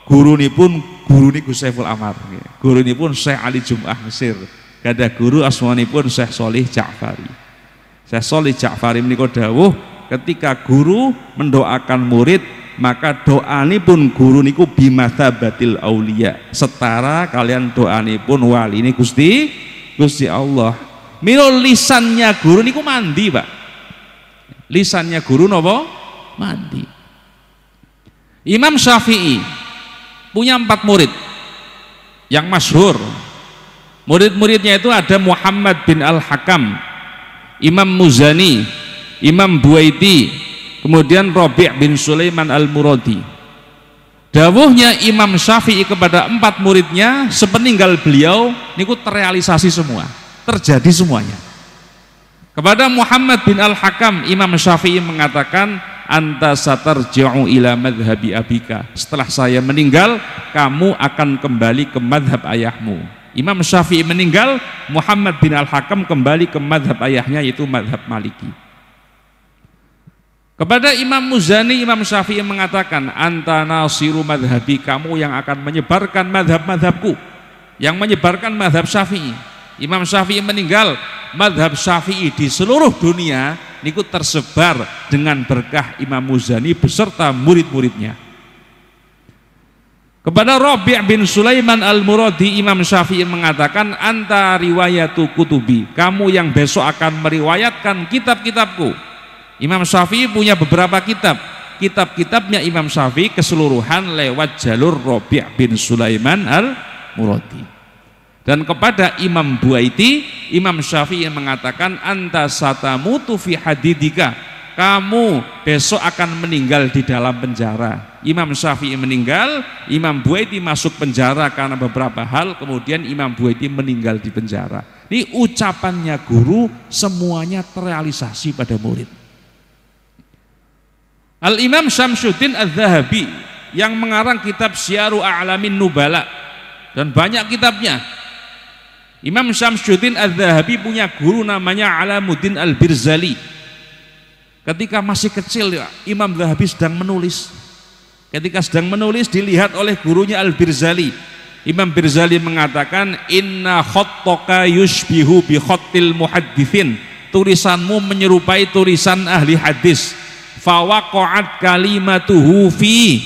gurunipun niku Saiful Amar. Gurunipun Syekh Ali Jum'ah Mesir. Gadah guru asmanipun Syekh Shalih Ja'fari. Syekh Shalih Ja'fari menika dawuh, ketika guru mendoakan murid, maka doanipun guru niku bimatsabatil auliya, setara kalian doanipun wali ini Gusti Allah. Mila lisannya guru niku mandi, Pak. Lisannya guru napa? Mandi. Imam Syafi'i punya 4 murid yang masyhur. Murid-muridnya itu ada Muhammad bin Al-Hakam, Imam Muzani, Imam Buaiti, kemudian Rabi' bin Sulaiman Al-Muradi. Dawuhnya Imam Syafi'i kepada 4 muridnya sepeninggal beliau niku terrealisasi semua, terjadi semuanya. Kepada Muhammad bin Al-Hakam, Imam Syafi'i mengatakan, anta satarji'u ila madhhabi abika, setelah saya meninggal kamu akan kembali ke madhab ayahmu. Imam Syafi'i meninggal, Muhammad bin Al-Hakam kembali ke madhab ayahnya, yaitu madhab Maliki. Kepada Imam Muzani, Imam Syafi'i mengatakan, anta nasiru madhabi, kamu yang akan menyebarkan madhab-madhabku, yang menyebarkan madhab Syafi'i. Imam Syafi'i meninggal, madhab Syafi'i di seluruh dunia niku tersebar dengan berkah Imam Muzani beserta murid-muridnya. Kepada Rabi' bin Sulaiman Al-Muradi, Imam Syafi'i mengatakan, anta riwayatu kutubi, kamu yang besok akan meriwayatkan kitab-kitabku. Imam Syafi'i punya beberapa kitab. Kitab-kitabnya Imam Syafi'i keseluruhan lewat jalur Rabi' bin Sulaiman Al-Muradi. Dan kepada Imam Buaiti, Imam Syafi'i mengatakan, anta satamutu fi hadidika, kamu besok akan meninggal di dalam penjara. Imam Syafi'i meninggal, Imam Buaiti masuk penjara karena beberapa hal, kemudian Imam Buaiti meninggal di penjara. Ini ucapannya guru semuanya terrealisasi pada murid. Al-Imam Syamsuddin Az-Zahabi yang mengarang kitab Syiaru A'lamin Nubala dan banyak kitabnya. Imam Syamsuddin Az-Zahabi punya guru namanya Alamuddin Al-Birzali. Ketika masih kecil, Imam Zahabi sedang menulis. Ketika sedang menulis dilihat oleh gurunya Al-Birzali. Imam Birzali mengatakan, inna khattaka yushbihu bi khattil muhaddithin, tulisanmu menyerupai tulisan ahli hadis. Fawaqa'at kalimatuhu fi,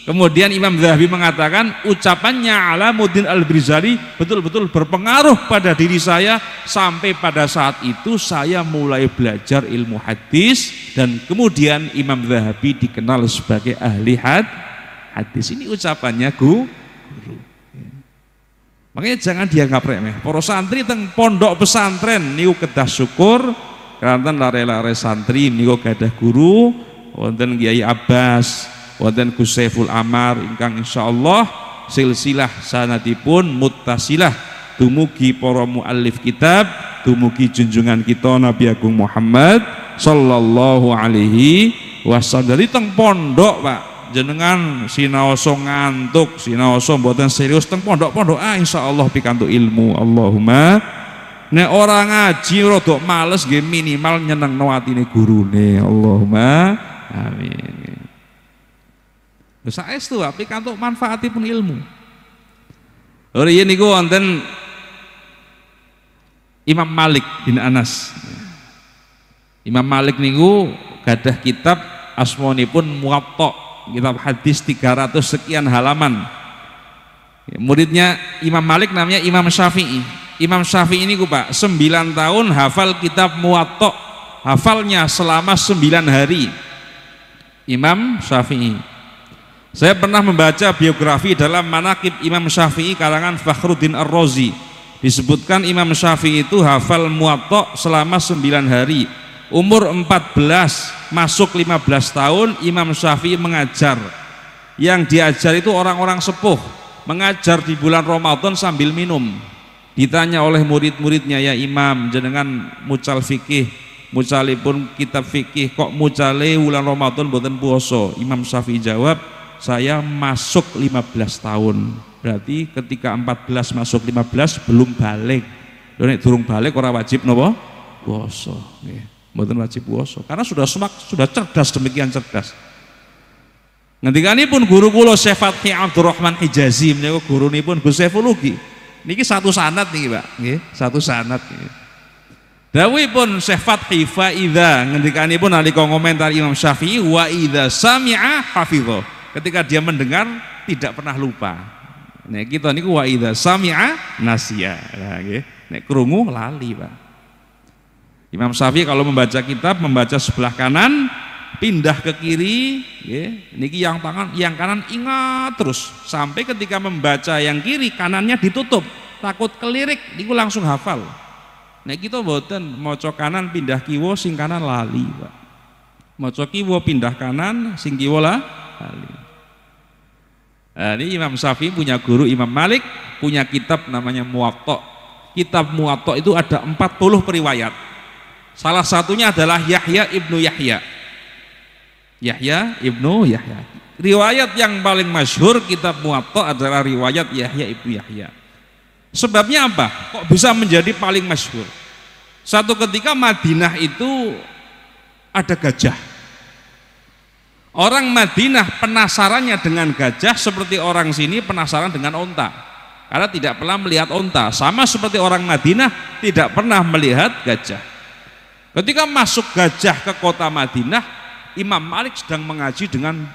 Kemudian Imam Zahabi mengatakan ucapannya Alamuddin Al-Birzali betul-betul berpengaruh pada diri saya, sampai pada saat itu saya mulai belajar ilmu hadis, dan kemudian Imam Zahabi dikenal sebagai ahli hadis. Ini ucapannya guru. Makanya jangan dianggap remeh. Para santri teng pondok pesantren niku kedah syukur karena lare-lare santri niku gadah guru wonten Kiai Abbas, wonten Gus Saiful Amar ingkang insyaallah silsilah sanadipun muttasilah dumugi para muallif kitab, dumugi junjungan kita Nabi Agung Muhammad sallallahu alaihi wasallam. Dari teng pondok Pak, jenengan sinaoso ngantuk, sinaoso mboten serius teng pondok-pondok insyaallah pikantuk ilmu. Allahumma nek ora ngaji rada males nggih minimal nyenengno atine gurune. Allahumma amin. Saestu pikantuk manfaatipun ilmu. Riyen niku wonten Imam Malik bin Anas. Imam Malik niku gadah kitab asmanipun Muwatta, kitab hadis 300 sekian halaman. Muridnya Imam Malik namanya Imam Syafi'i. Imam Syafi'i ini Pak 9 tahun hafal kitab Muwatta, hafalnya selama 9 hari. Imam Syafi'i. Saya pernah membaca biografi dalam Manaqib Imam Syafi'i karangan Fakhruddin Ar-Razi. Disebutkan Imam Syafi'i itu hafal Muwatta selama 9 hari. Umur 14 masuk 15 tahun Imam Syafi'i mengajar. Yang diajar itu orang-orang sepuh, mengajar di bulan Ramadan sambil minum. Ditanya oleh murid-muridnya, ya Imam, jenengan mucal fikih, mucalipun kitab fikih, kok mucale bulan Ramadan boten puasa? Imam Syafi'i jawab, saya masuk 15 tahun. Berarti ketika 14 masuk 15 belum balik. Nek durung balik ora wajib napa? Puasa. Nggih, mboten wajib puasa. Karena sudah cerdas, demikian cerdas. Ngendikanipun guru kula Syekh Fathi Abdurrahman Hijazi menika gurunipun Gus Saiful Ugi. Niki satu sanad niki, Pak. Nggih, satu sanad niki. Dawuhipun Syekh Fathi fa idza ngendikanipun nalika komentar Imam Syafi'i wa idza sami'a hafidha. Ketika dia mendengar tidak pernah lupa. Nek kita niku wa idza sami'a nasiya. Nah, nggih. Nek krungu lali, Pak. Imam Syafi'i kalau membaca kitab membaca sebelah kanan, pindah ke kiri, nggih. Niki yang kanan ingat terus sampai ketika membaca yang kiri kanannya ditutup, takut kelirik niku langsung hafal. Nek kita mboten maca kanan pindah kiwa sing kanan lali, Pak. Maca kiwa pindah kanan sing kiwa lali. Ini Imam Syafi'i punya guru Imam Malik, punya kitab namanya Muwatta. Kitab Muwatta itu ada 40 periwayat. Salah satunya adalah Yahya ibnu Yahya. Yahya ibnu Yahya. Riwayat yang paling masyhur kitab Muwatta adalah riwayat Yahya ibnu Yahya. Sebabnya apa? Kok bisa menjadi paling masyhur? Satu ketika Madinah itu ada gajah. Orang Madinah penasarannya dengan gajah seperti orang sini penasaran dengan onta. Karena tidak pernah melihat onta, sama seperti orang Madinah tidak pernah melihat gajah. Ketika masuk gajah ke kota Madinah, Imam Malik sedang mengaji dengan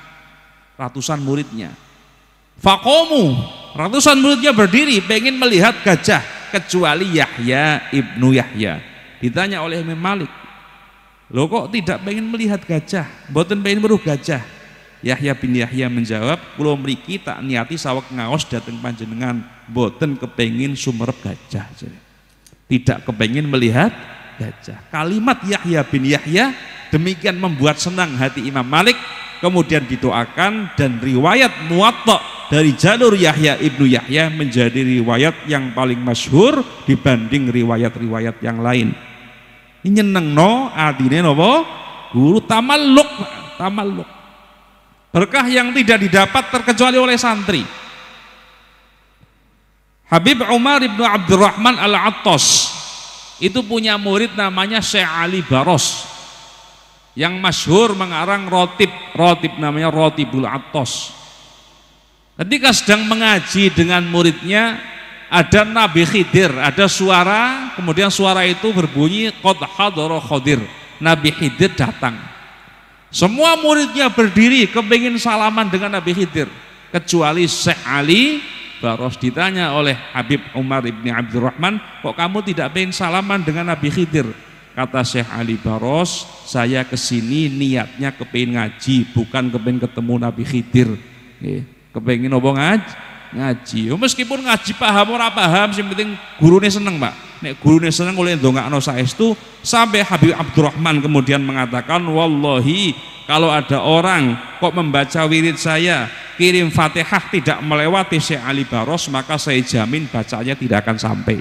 ratusan muridnya. Faqomu, ratusan muridnya berdiri pengen melihat gajah, kecuali Yahya ibnu Yahya. Ditanya oleh Imam Malik, loh kok tidak pengen melihat gajah, mboten pengen weruh gajah? Yahya bin Yahya menjawab, kula mriki tak niati saweg ngaos dhateng panjenengan, mboten kepengin sumerep gajah. Tidak kepengin melihat gajah. Kalimat Yahya bin Yahya demikian membuat senang hati Imam Malik. Kemudian didoakan dan riwayat Muwatta dari jalur Yahya ibnu Yahya menjadi riwayat yang paling masyhur dibanding riwayat-riwayat yang lain. Ini nyenengno adine napa? Guru tamalluk, tamalluk. Berkah yang tidak didapat terkecuali oleh santri. Habib Umar ibnu Abdurrahman Al-Attas itu punya murid namanya Syekh Ali Baros yang masyhur mengarang rotib namanya Rotibul Attas. Ketika sedang mengaji dengan muridnya, ada Nabi Khidir, ada suara, kemudian suara itu berbunyi qad hadara Khadir, Nabi Khidir datang. Semua muridnya berdiri kepingin salaman dengan Nabi Khidir, kecuali Syekh Ali Baros. Ditanya oleh Habib Umar ibni Abdurrahman, kok kamu tidak pengen salaman dengan Nabi Khidir? Kata Syekh Ali Baros, saya kesini niatnya kepingin ngaji, bukan kepingin ketemu Nabi Khidir. Kepingin apa ngaji. Meskipun ngaji paham ora paham, yang penting gurune seneng, Pak. Nek gurune seneng oleh ndongakno saestu, sampai Habib Abdurrahman kemudian mengatakan, wallahi kalau ada orang kok membaca wirid saya kirim Fatihah tidak melewati Syekh Ali Baros, maka saya jamin bacanya tidak akan sampai.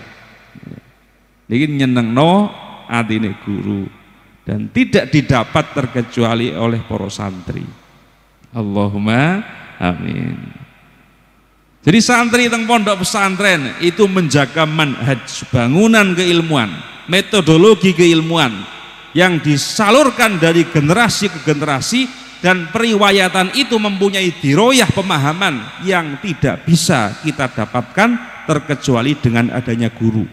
Ini nyenengno atine guru dan tidak didapat terkecuali oleh para santri. Allahumma amin. Jadi santri teng pondok pesantren itu menjaga manhaj, bangunan keilmuan, metodologi keilmuan yang disalurkan dari generasi ke generasi, dan periwayatan itu mempunyai diroyah pemahaman yang tidak bisa kita dapatkan terkecuali dengan adanya guru.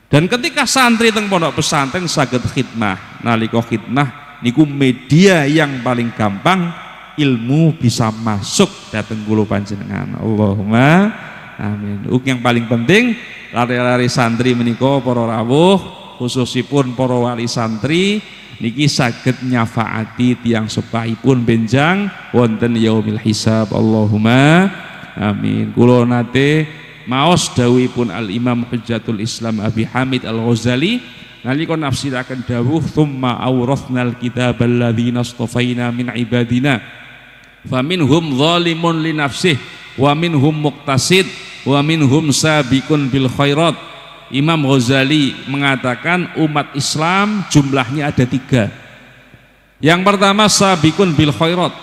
Dan ketika santri teng pondok pesantren saged khidmah, nalika khidmah niku media yang paling gampang ilmu bisa masuk datang kula panjenengan. Allahumma amin. Yang paling penting lari-lari santri menika para rawuh, khususipun para wali santri niki saged nyafaati tiyang sepaipun benjang wonten yaumil hisab. Allahumma amin. Kula nate maos dawuhipun Al Imam Hujjatul Islam Abi Hamid Al Ghazali nalika nafsiraken dawuh tsumma awrathnal kitabal ladzina astafaina min ibadina faminhum zalimun li nafsih wa minhum muqtasid wa minhum sabiqun bil khairat. Imam Ghazali mengatakan umat Islam jumlahnya ada 3. Yang pertama sabiqun bil khairat,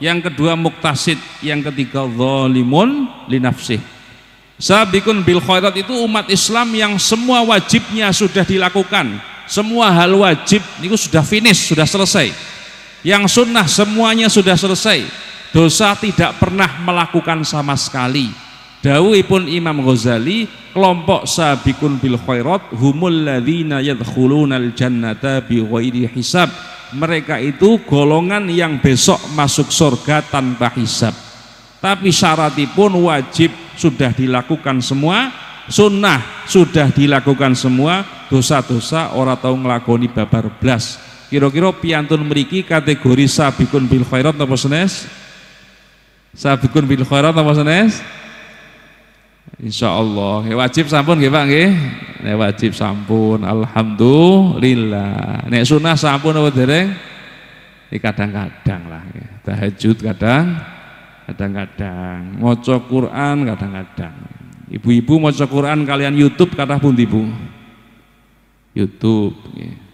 yang kedua muqtasid, yang ketiga zalimun li nafsih. Sabiqun bil khairat itu umat Islam yang semua wajibnya sudah dilakukan, semua hal wajib itu sudah finish, sudah selesai. Yang sunnah semuanya sudah selesai, dosa tidak pernah melakukan sama sekali. Dawuhipun Imam Ghazali, kelompok sabiqun bil khairat humul ladzina yadkhulunal jannata bighairi hisab. Mereka itu golongan yang besok masuk surga tanpa hisab. Tapi syaratipun wajib sudah dilakukan semua, sunnah sudah dilakukan semua, dosa-dosa ora tau nglakoni babar blas. Kira-kira piantun mriki kategori sabiqun bil khairat napa senes? Sabiqun bil khairat napa senes? Insyaallah. Wajib sampun nggih Pak nggih? Nek wajib sampun, alhamdulillah. Nek sunah sampun apa dereng? Kadang-kadang lah. Tahajud kadang-kadang. Maca Quran kadang-kadang. Ibu-ibu maca Quran kalian YouTube kathah pundi Bu? YouTube nggih.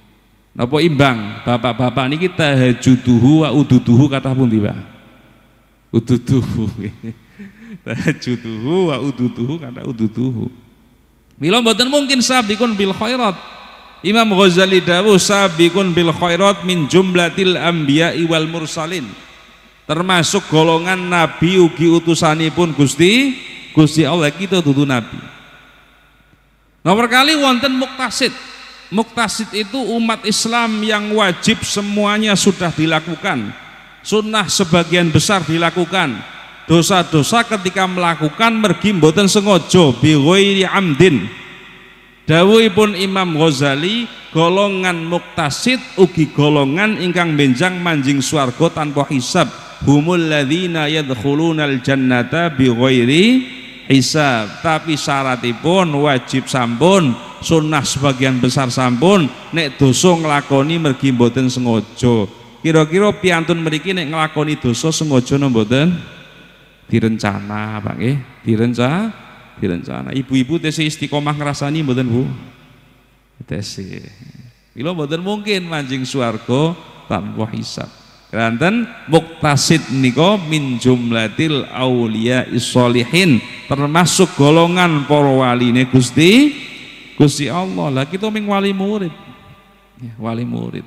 Napa imbang? Bapak-bapak niki tahajuduhu wa ududuhu kathah pundi, Pak? Ududuhu. Tahajuduhu wa ududuhu kathah ududuhu. Mila mboten mungkin sabiqun bil khairat. Imam Ghazali dawuh sabiqun bil khairat min jumlatil anbiya'i wal mursalin. Termasuk golongan nabi ugi utusanipun Gusti Allah, kita dudu nabi. Nomor kali wonten muqtasid. Muqtasid itu umat Islam yang wajib semuanya sudah dilakukan, sunnah sebagian besar dilakukan, dosa-dosa ketika melakukan mergi mboten sengaja bi ghairi amdin. Dawuhipun Imam Ghazali, golongan muqtasid ugi golongan ingkang benjang manjing swarga tanpa hisab. Humul ladzina yadkhulunal jannata bi ghairi hisab. Tapi syaratipun wajib sampun, sunnah sebagian besar sampun, nek dosa nglakoni mergi mboten sengaja. Kira-kira piantun mriki nek nglakoni dosa sengaja napa mboten? Direncana, Pak nggih. Direncana. Ibu-ibu tesih istiqomah ngrasani mboten Bu? Tesih. Mila mboten mungkin manjing swarga tanpa hisab. Kanten muqtasid nika min jumlatil auliya sholihin, termasuk golongan para waline Gusti Allah. Lah kita ming wali murid. Wali murid.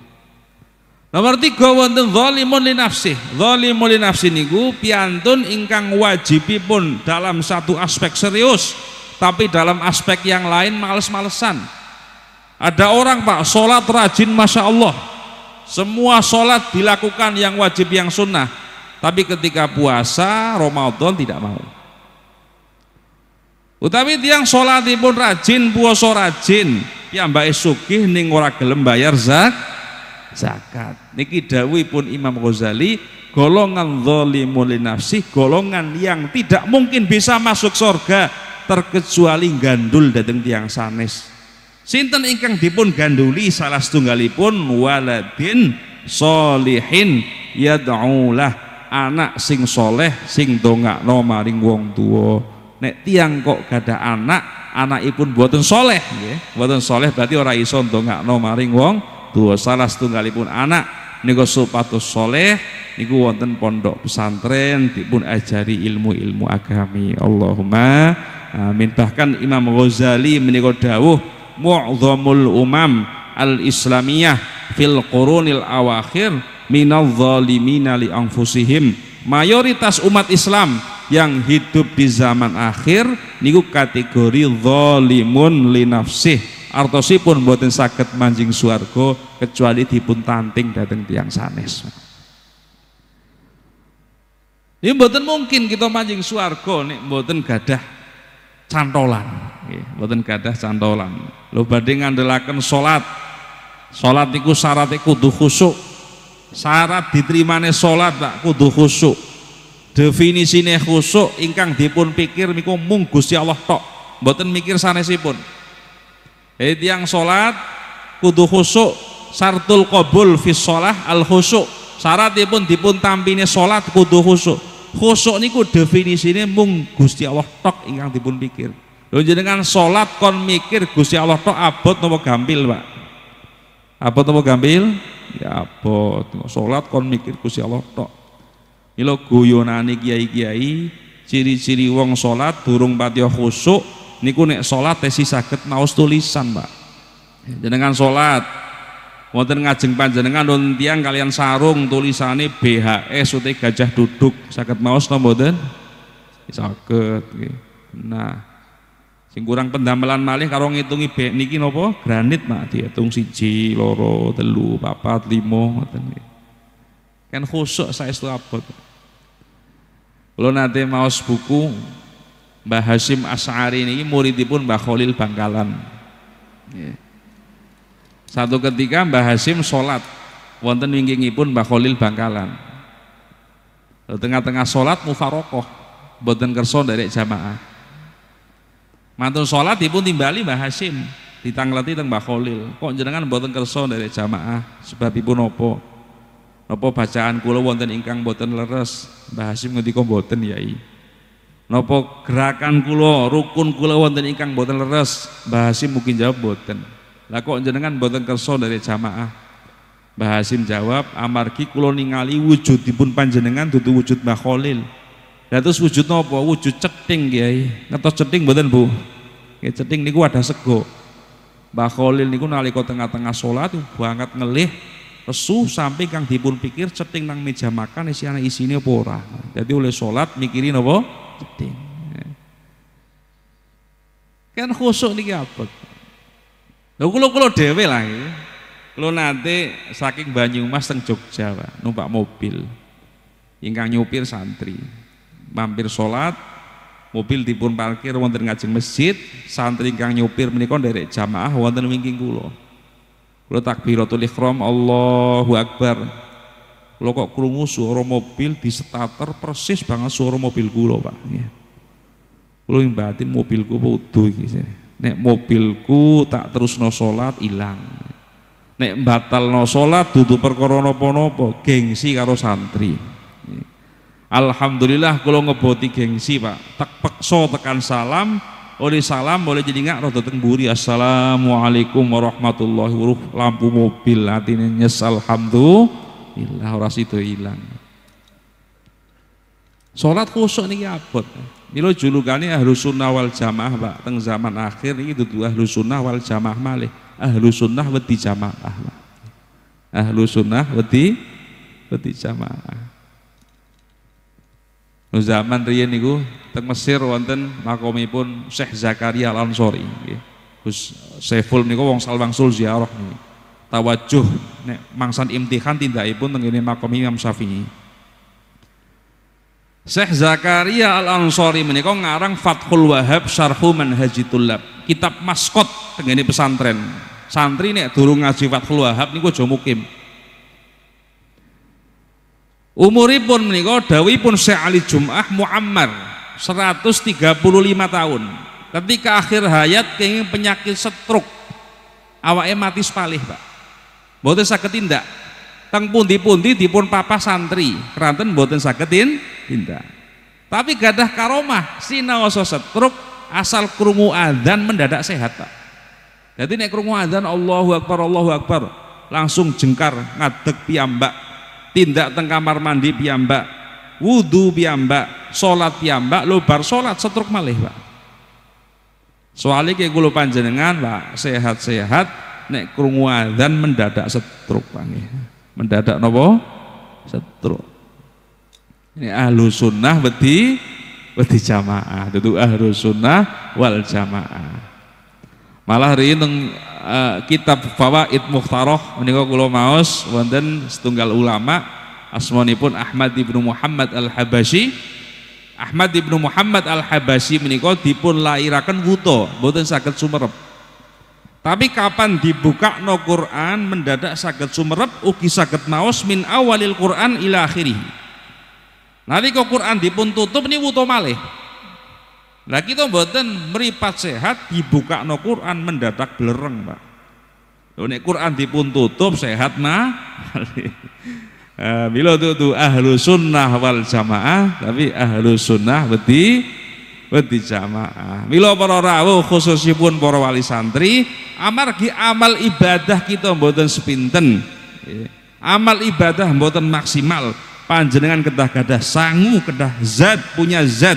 Nomor 3 wonten zalimun li nafsih. Zalimun li nafsih niku piantun ingkang wajibipun dalam satu aspek serius, tapi dalam aspek yang lain males-malesan. Ada orang Pak salat rajin Masya Allah, Semua sholat dilakukan yang wajib yang sunnah, tapi ketika puasa Ramadan tidak mau. Utawi tiyang sholatipun rajin, puasa rajin, piyambake sugih ning ora gelem bayar zakat. Niki dawuhipun Imam Ghazali, golongan zalimun li nafsih, golongan yang tidak mungkin bisa masuk surga terkecuali gandul dhateng tiyang sanes. Sinten ingkang dipun ganduli salah setunggalipun waladin sholihin yad'ulah, anak sing soleh sing dongakno maring wong tuwa. Nek tiyang kok gadah anak, anakipun boten soleh nggih, boten soleh berarti ora iso dongakno maring wong tuwa. Salah setunggalipun anak niku supados soleh niku wonten pondok pesantren dipun ajari ilmu-ilmu agami. Allahumma amin. Bahkan Imam Ghazali menika dawuh mu'dhamul umam al-islamiyah fil qurunil awakhir minadh zalimina li anfusihim. Mayoritas umat Islam yang hidup di zaman akhir niku kategori zalimun li nafsih, artosipun boten saged manjing swarga kecuali dipun tanting dhateng tiyang sanes. Ini boten mungkin kita manjing swarga nek boten gadah cantolan, boten gadah cantolan. Lho badhe ngandelaken salat. Salat niku syaratnya kudu khusyuk. Syarat diterimane salat Pak kudu khusyuk. Definisine khusyuk ingkang dipun pikir niku mung Gusti Allah tok, mboten mikir sanesipun. Tiyang salat kudu khusyuk, syartul qabul fi shalah al khusyuk. Syaratipun dipun tampine salat kudu khusyuk. Khusyuk niku definisine mung Gusti Allah tok ingkang dipun pikir. Lho jenengan salat kon mikir Gusti Allah tok abot napa gampil, Pak? Abot napa gampil? Ya abot. Salat kon mikir Gusti Allah tok. Mila guyonane kiai-kiai, ciri-ciri wong salat durung patiya khusyuk niku nek salat tesi saged maos tulisan, Pak. Jenengan salat wonten ngajeng panjenengan wonten tiyang kalian sarung tulisane BHS utawi gajah duduk, saged maos napa mboten? Saged nggih. Nah, sing kurang pendamelan malih karo ngitungi niki napa? Granit, Mak, diitung 1 2 3 4 5 ngoten nggih. Kan khusyuk saestu abot. Kula nate maos buku Mbah Hasyim Asy'ari niki muridipun Mbah Khalil Bangkalan. Nggih. Satu ketika Mbah Hasyim salat wonten wingkingipun Mbah Khalil Bangkalan. Tengah-tengah salat mufarokoh, mboten kersa nderek jamaah. Mantun salat dipun timbali Mbah Hasyim, ditangleti teng Mbah Khalil. Kok jenengan mboten kersa nderek jamaah? Sebabipun apa? Napa bacaan kula wonten ingkang mboten leres? Mbah Hasyim ngendika mboten, Yai. Napa gerakan kula, rukun kula wonten ingkang mboten leres? Mbah Hasyim mungkin jawab mboten. Lah kok jenengan mboten kersa nderek jamaah? Mbah Hasyim jawab, amargi kula ningali wujudipun panjenengan dudu wujud Mbah Khalil. Lah terus wujud napa? Wujud ceting, Kiai. Ngertos ceting mboten, Bu? Nggih, ceting niku wadah sego. Mbah Khalil niku nalika tengah-tengah salat banget ngelih lesu sampai kang dipun pikir ceting nang meja makan isi ana isine apa ora. Jadi oleh salat mikirin apa? Ceting. Kan khusyuk niki abot. Lha kula dhewe lah iki. Kula nate saking Banyumas teng Jogja, Pak, numpak mobil. Ingkang nyupir santri. Mampir salat, mobil dipun parkir wonten ngajeng masjid, santri ingkang nyupir menika nderek jamaah wonten wingking kula. Kula takbiratul ihram Allahu Akbar. Kula kok krungu suara mobil di starter persis banget suara mobil kula, Pak. Kula ing batin mobilku wudu iki. Nek mobilku tak terusno salat ilang. Nek batalno salat dudu perkara napa-napa, gengsi karo santri. Alhamdulillah kula ngeboti gengsi, Pak. Tak peksa tekan salam. Oleh salam boleh jadi ngak rada teng mburi assalamualaikum warahmatullahi wabarakatuh, lampu mobil atine nyes alhamdulillah ora sida ilang. Salat khusyuk niki abot. Mila julukane Ahlus Sunnah wal Jamaah, Pak, teng zaman akhir niki dudu Ahlus Sunnah wal Jamaah malih. Ahlus Sunnah wedi jamaah, Pak. Ahlus Sunnah wedi jamaah. No zaman riyen niku teng Mesir wonten makomipun Syekh Zakaria Al-Ansori nggih. Gus Saiful niku wong salwangsul ziarah niki. tawajuh nek mangsan imtihan tindakipun teng ngene makom Imam Syafi'i. Syekh Zakaria Al-Ansari menika ngarang Fathul Wahhab Syarhu Manhajit Thullab, kitab maskot teng ngene pesantren. Santri nek durung ngaji Fathul Wahhab niku aja mukim. Umuripun menika dawuhipun Syekh Ali Jum'ah Muammar 135 tahun. Ketika akhir hayat kenging penyakit stroke. Awake mati sepalih, Pak. Mboten saged tindak. Teng pundi-pundi dipun papa santri, keranten mboten saged tindak. Tapi gadah karomah sinaosa stroke asal krungu adzan mendadak sehat, Pak. Jadi nek krungu adzan Allahu Akbar, langsung jengkar ngadeg piyambak, tindak teng kamar mandi piyambak, wudu piyambak, salat piyambak, lho bar salat stroke malih, Pak. Soalnya kayak kulo panjenengan Pak sehat-sehat nek krungu adzan mendadak stroke Pak. Mendadak napa? Stroke. Ini ahlu sunnah wedi jamaah. Itu ahlu sunnah wal jamaah. Malah hari ini kitab Fawaid Mukhtarah menika kula maos wonten setunggal ulama asmanipun Ahmad ibnu Muhammad Al-Habasyi. Ahmad ibnu Muhammad Al-Habasyi menika dipun lairaken wuta, mboten saged sumerep. Tapi kapan dibuka no Quran mendadak saged sumerep, ugi saged maos min awalil Quran ila akhirih. Nalika Quran dipun tutup ini wuta malih. Lah kita mboten mripat sehat dibuka no Quran mendadak blereng, Pak. Nek Quran dipun tutup sehat mah. Bila itu ahlu sunnah wal jamaah, tapi ahlu sunnah wedi jamaah. Bila para rawuh khususipun para wali santri, amargi amal ibadah kita mboten sepinten, amal ibadah mboten maksimal. Panjenengan kedah gadah sangu, kedah zat, punya zat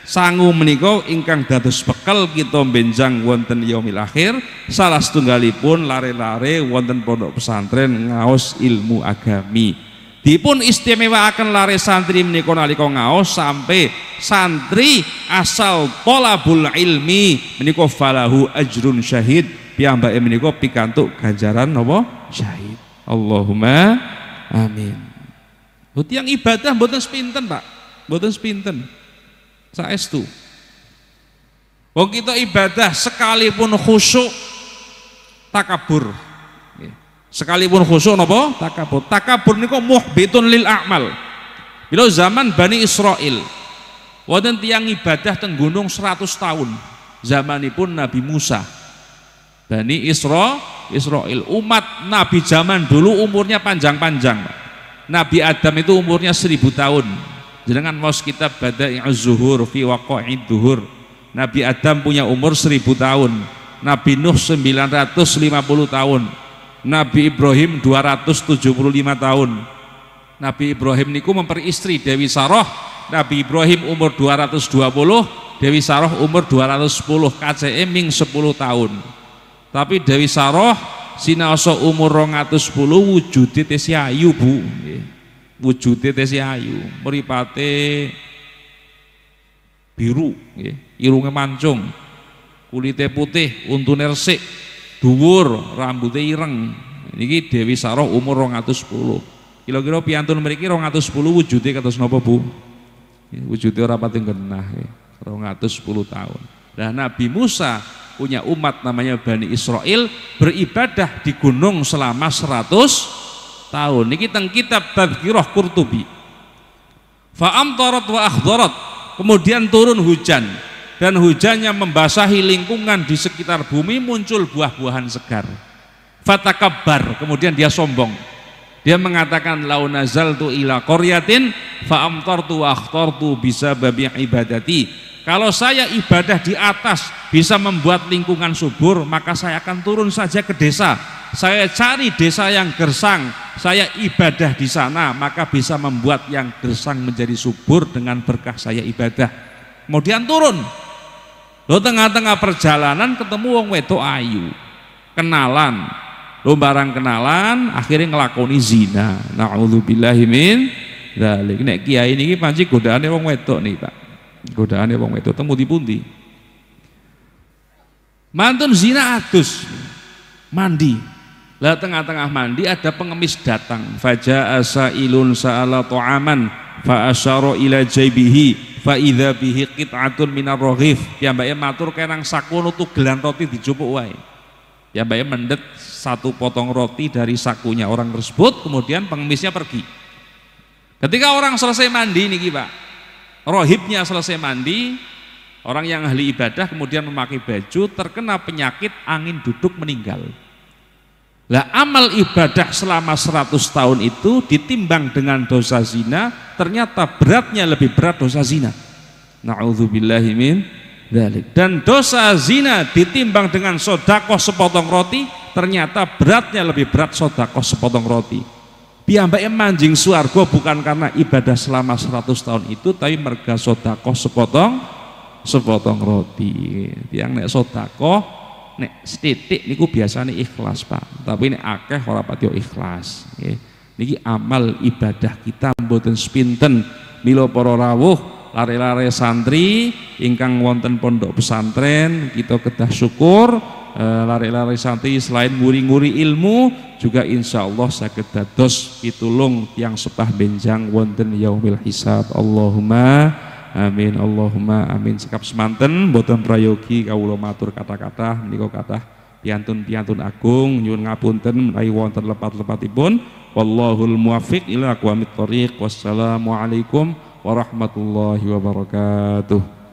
sangu menika ingkang dados bekal kita benjang wonten yaumil akhir. Salah setunggalipun lare-lare wonten pondok pesantren ngaos ilmu agami. Dipun istimewaaken lare santri menika nalika ngaos sampai santri asal thalabul ilmi menika falahu ajrun syahid, piyambake menika pikantuk ganjaran napa syahid. Allahumma amin. Tiyang ibadah mboten sepinten, Pak. Mboten sepinten. Saestu. Wong kita ibadah sekalipun khusyuk takabur. Sekalipun khusyuk napa? Takabur. Takabur niku muhbitun lil a'mal. Bila zaman Bani Israil wonten tiyang ibadah teng gunung 100 tahun. Zamanipun Nabi Musa. Bani Israil, umat Nabi zaman dulu umurnya panjang-panjang. Nabi Adam itu umurnya 1000 tahun. Jenengan maos kitab Bada'i'uz Zuhur fi Waqa'id Duhur. Nabi Adam punya umur 1000 tahun. Nabi Nuh 950 tahun. Nabi Ibrahim 275 tahun. Nabi Ibrahim niku memperistri Dewi Sarah. Nabi Ibrahim umur 220, Dewi Sarah umur 210, KCE ming 10 tahun. Tapi Dewi Sarah sinaosa umur 210 wujude tesi ayu, Bu. Wujude tesi ayu, mripate biru nggih, irunge mancung, kulite putih, untune resik, dhuwur, rambute ireng. Niki Dewi Sarah umur 210. Kira-kira piyantun mriki 210 wujude kados napa, Bu? Wujude ora pati genah, 210 tahun. Nah, Nabi Musa punya umat namanya Bani Israil, beribadah di gunung selama 100 tahun. Niki teng kitab Tadhkirah Qurtubi. Fa amtarat wa akhdarat, kemudian turun hujan dan hujannya membasahi lingkungan di sekitar bumi, muncul buah-buahan segar. Fatakabbar, kemudian dia sombong. Dia mengatakan lau nazaltu ila qaryatin fa amtartu wa akhtartu bisababi ibadati. Kalau saya ibadah di atas bisa membuat lingkungan subur, maka saya akan turun saja ke desa. Saya cari desa yang gersang, saya ibadah di sana, maka bisa membuat yang gersang menjadi subur dengan berkah saya ibadah. Kemudian turun. Lo tengah-tengah perjalanan ketemu wong wedok ayu. Kenalan. Lo barang kenalan akhirnya ngelakoni zina. Na'udzubillahi min dzalik. Nek kiai niki panci godaane wong wedok nih, Pak. Godaane wong wedok temu di pundi. Mantun zina adus. Mandi. Lah tengah-tengah mandi ada pengemis datang, faja'a sa'ilun sa'ala ta'aman fa asyara ila jaybihi fa idza bihi qit'atun minar raghif. Piyambake matur kenang sakono tugelan roti dijupuk wae. Piyambake mendet satu potong roti dari sakunya orang tersebut, kemudian pengemisnya pergi. Ketika orang selesai mandi niki Pak, rohibnya selesai mandi, orang yang ahli ibadah kemudian memakai baju, terkena penyakit angin duduk meninggal. Lah amal ibadah selama 100 tahun itu ditimbang dengan dosa zina, ternyata beratnya lebih berat dosa zina. Na'udzubillahi min dzalik. Dan dosa zina ditimbang dengan sedekah sepotong roti, ternyata beratnya lebih berat sedekah sepotong roti. Piyambake manjing swarga bukan karena ibadah selama 100 tahun itu, tapi merga sedekah sepotong roti. Yang nek sedekah nek setitik niku biasanya ikhlas Pak, tapi nek akeh ora pati ikhlas nggih. Niki amal ibadah kita mboten sepinten. Mila para rawuh lare-lare santri ingkang wonten pondok pesantren, kita kedah syukur. Lare-lare santri selain nguri-nguri ilmu juga insyaallah saged dados pitulung tiyang sepah benjang wonten yaumil hisab. Allahumma amin, Allahumma amin. Sikap semanten boten prayogi kawula matur kata-kata menika kathah piantun-piantun agung nyuwun ngapunten menawi wonten lepat-lepatipun. Wallahul muwaffiq ila aqwamit thoriq. Wassalamualaikum warahmatullahi wabarakatuh.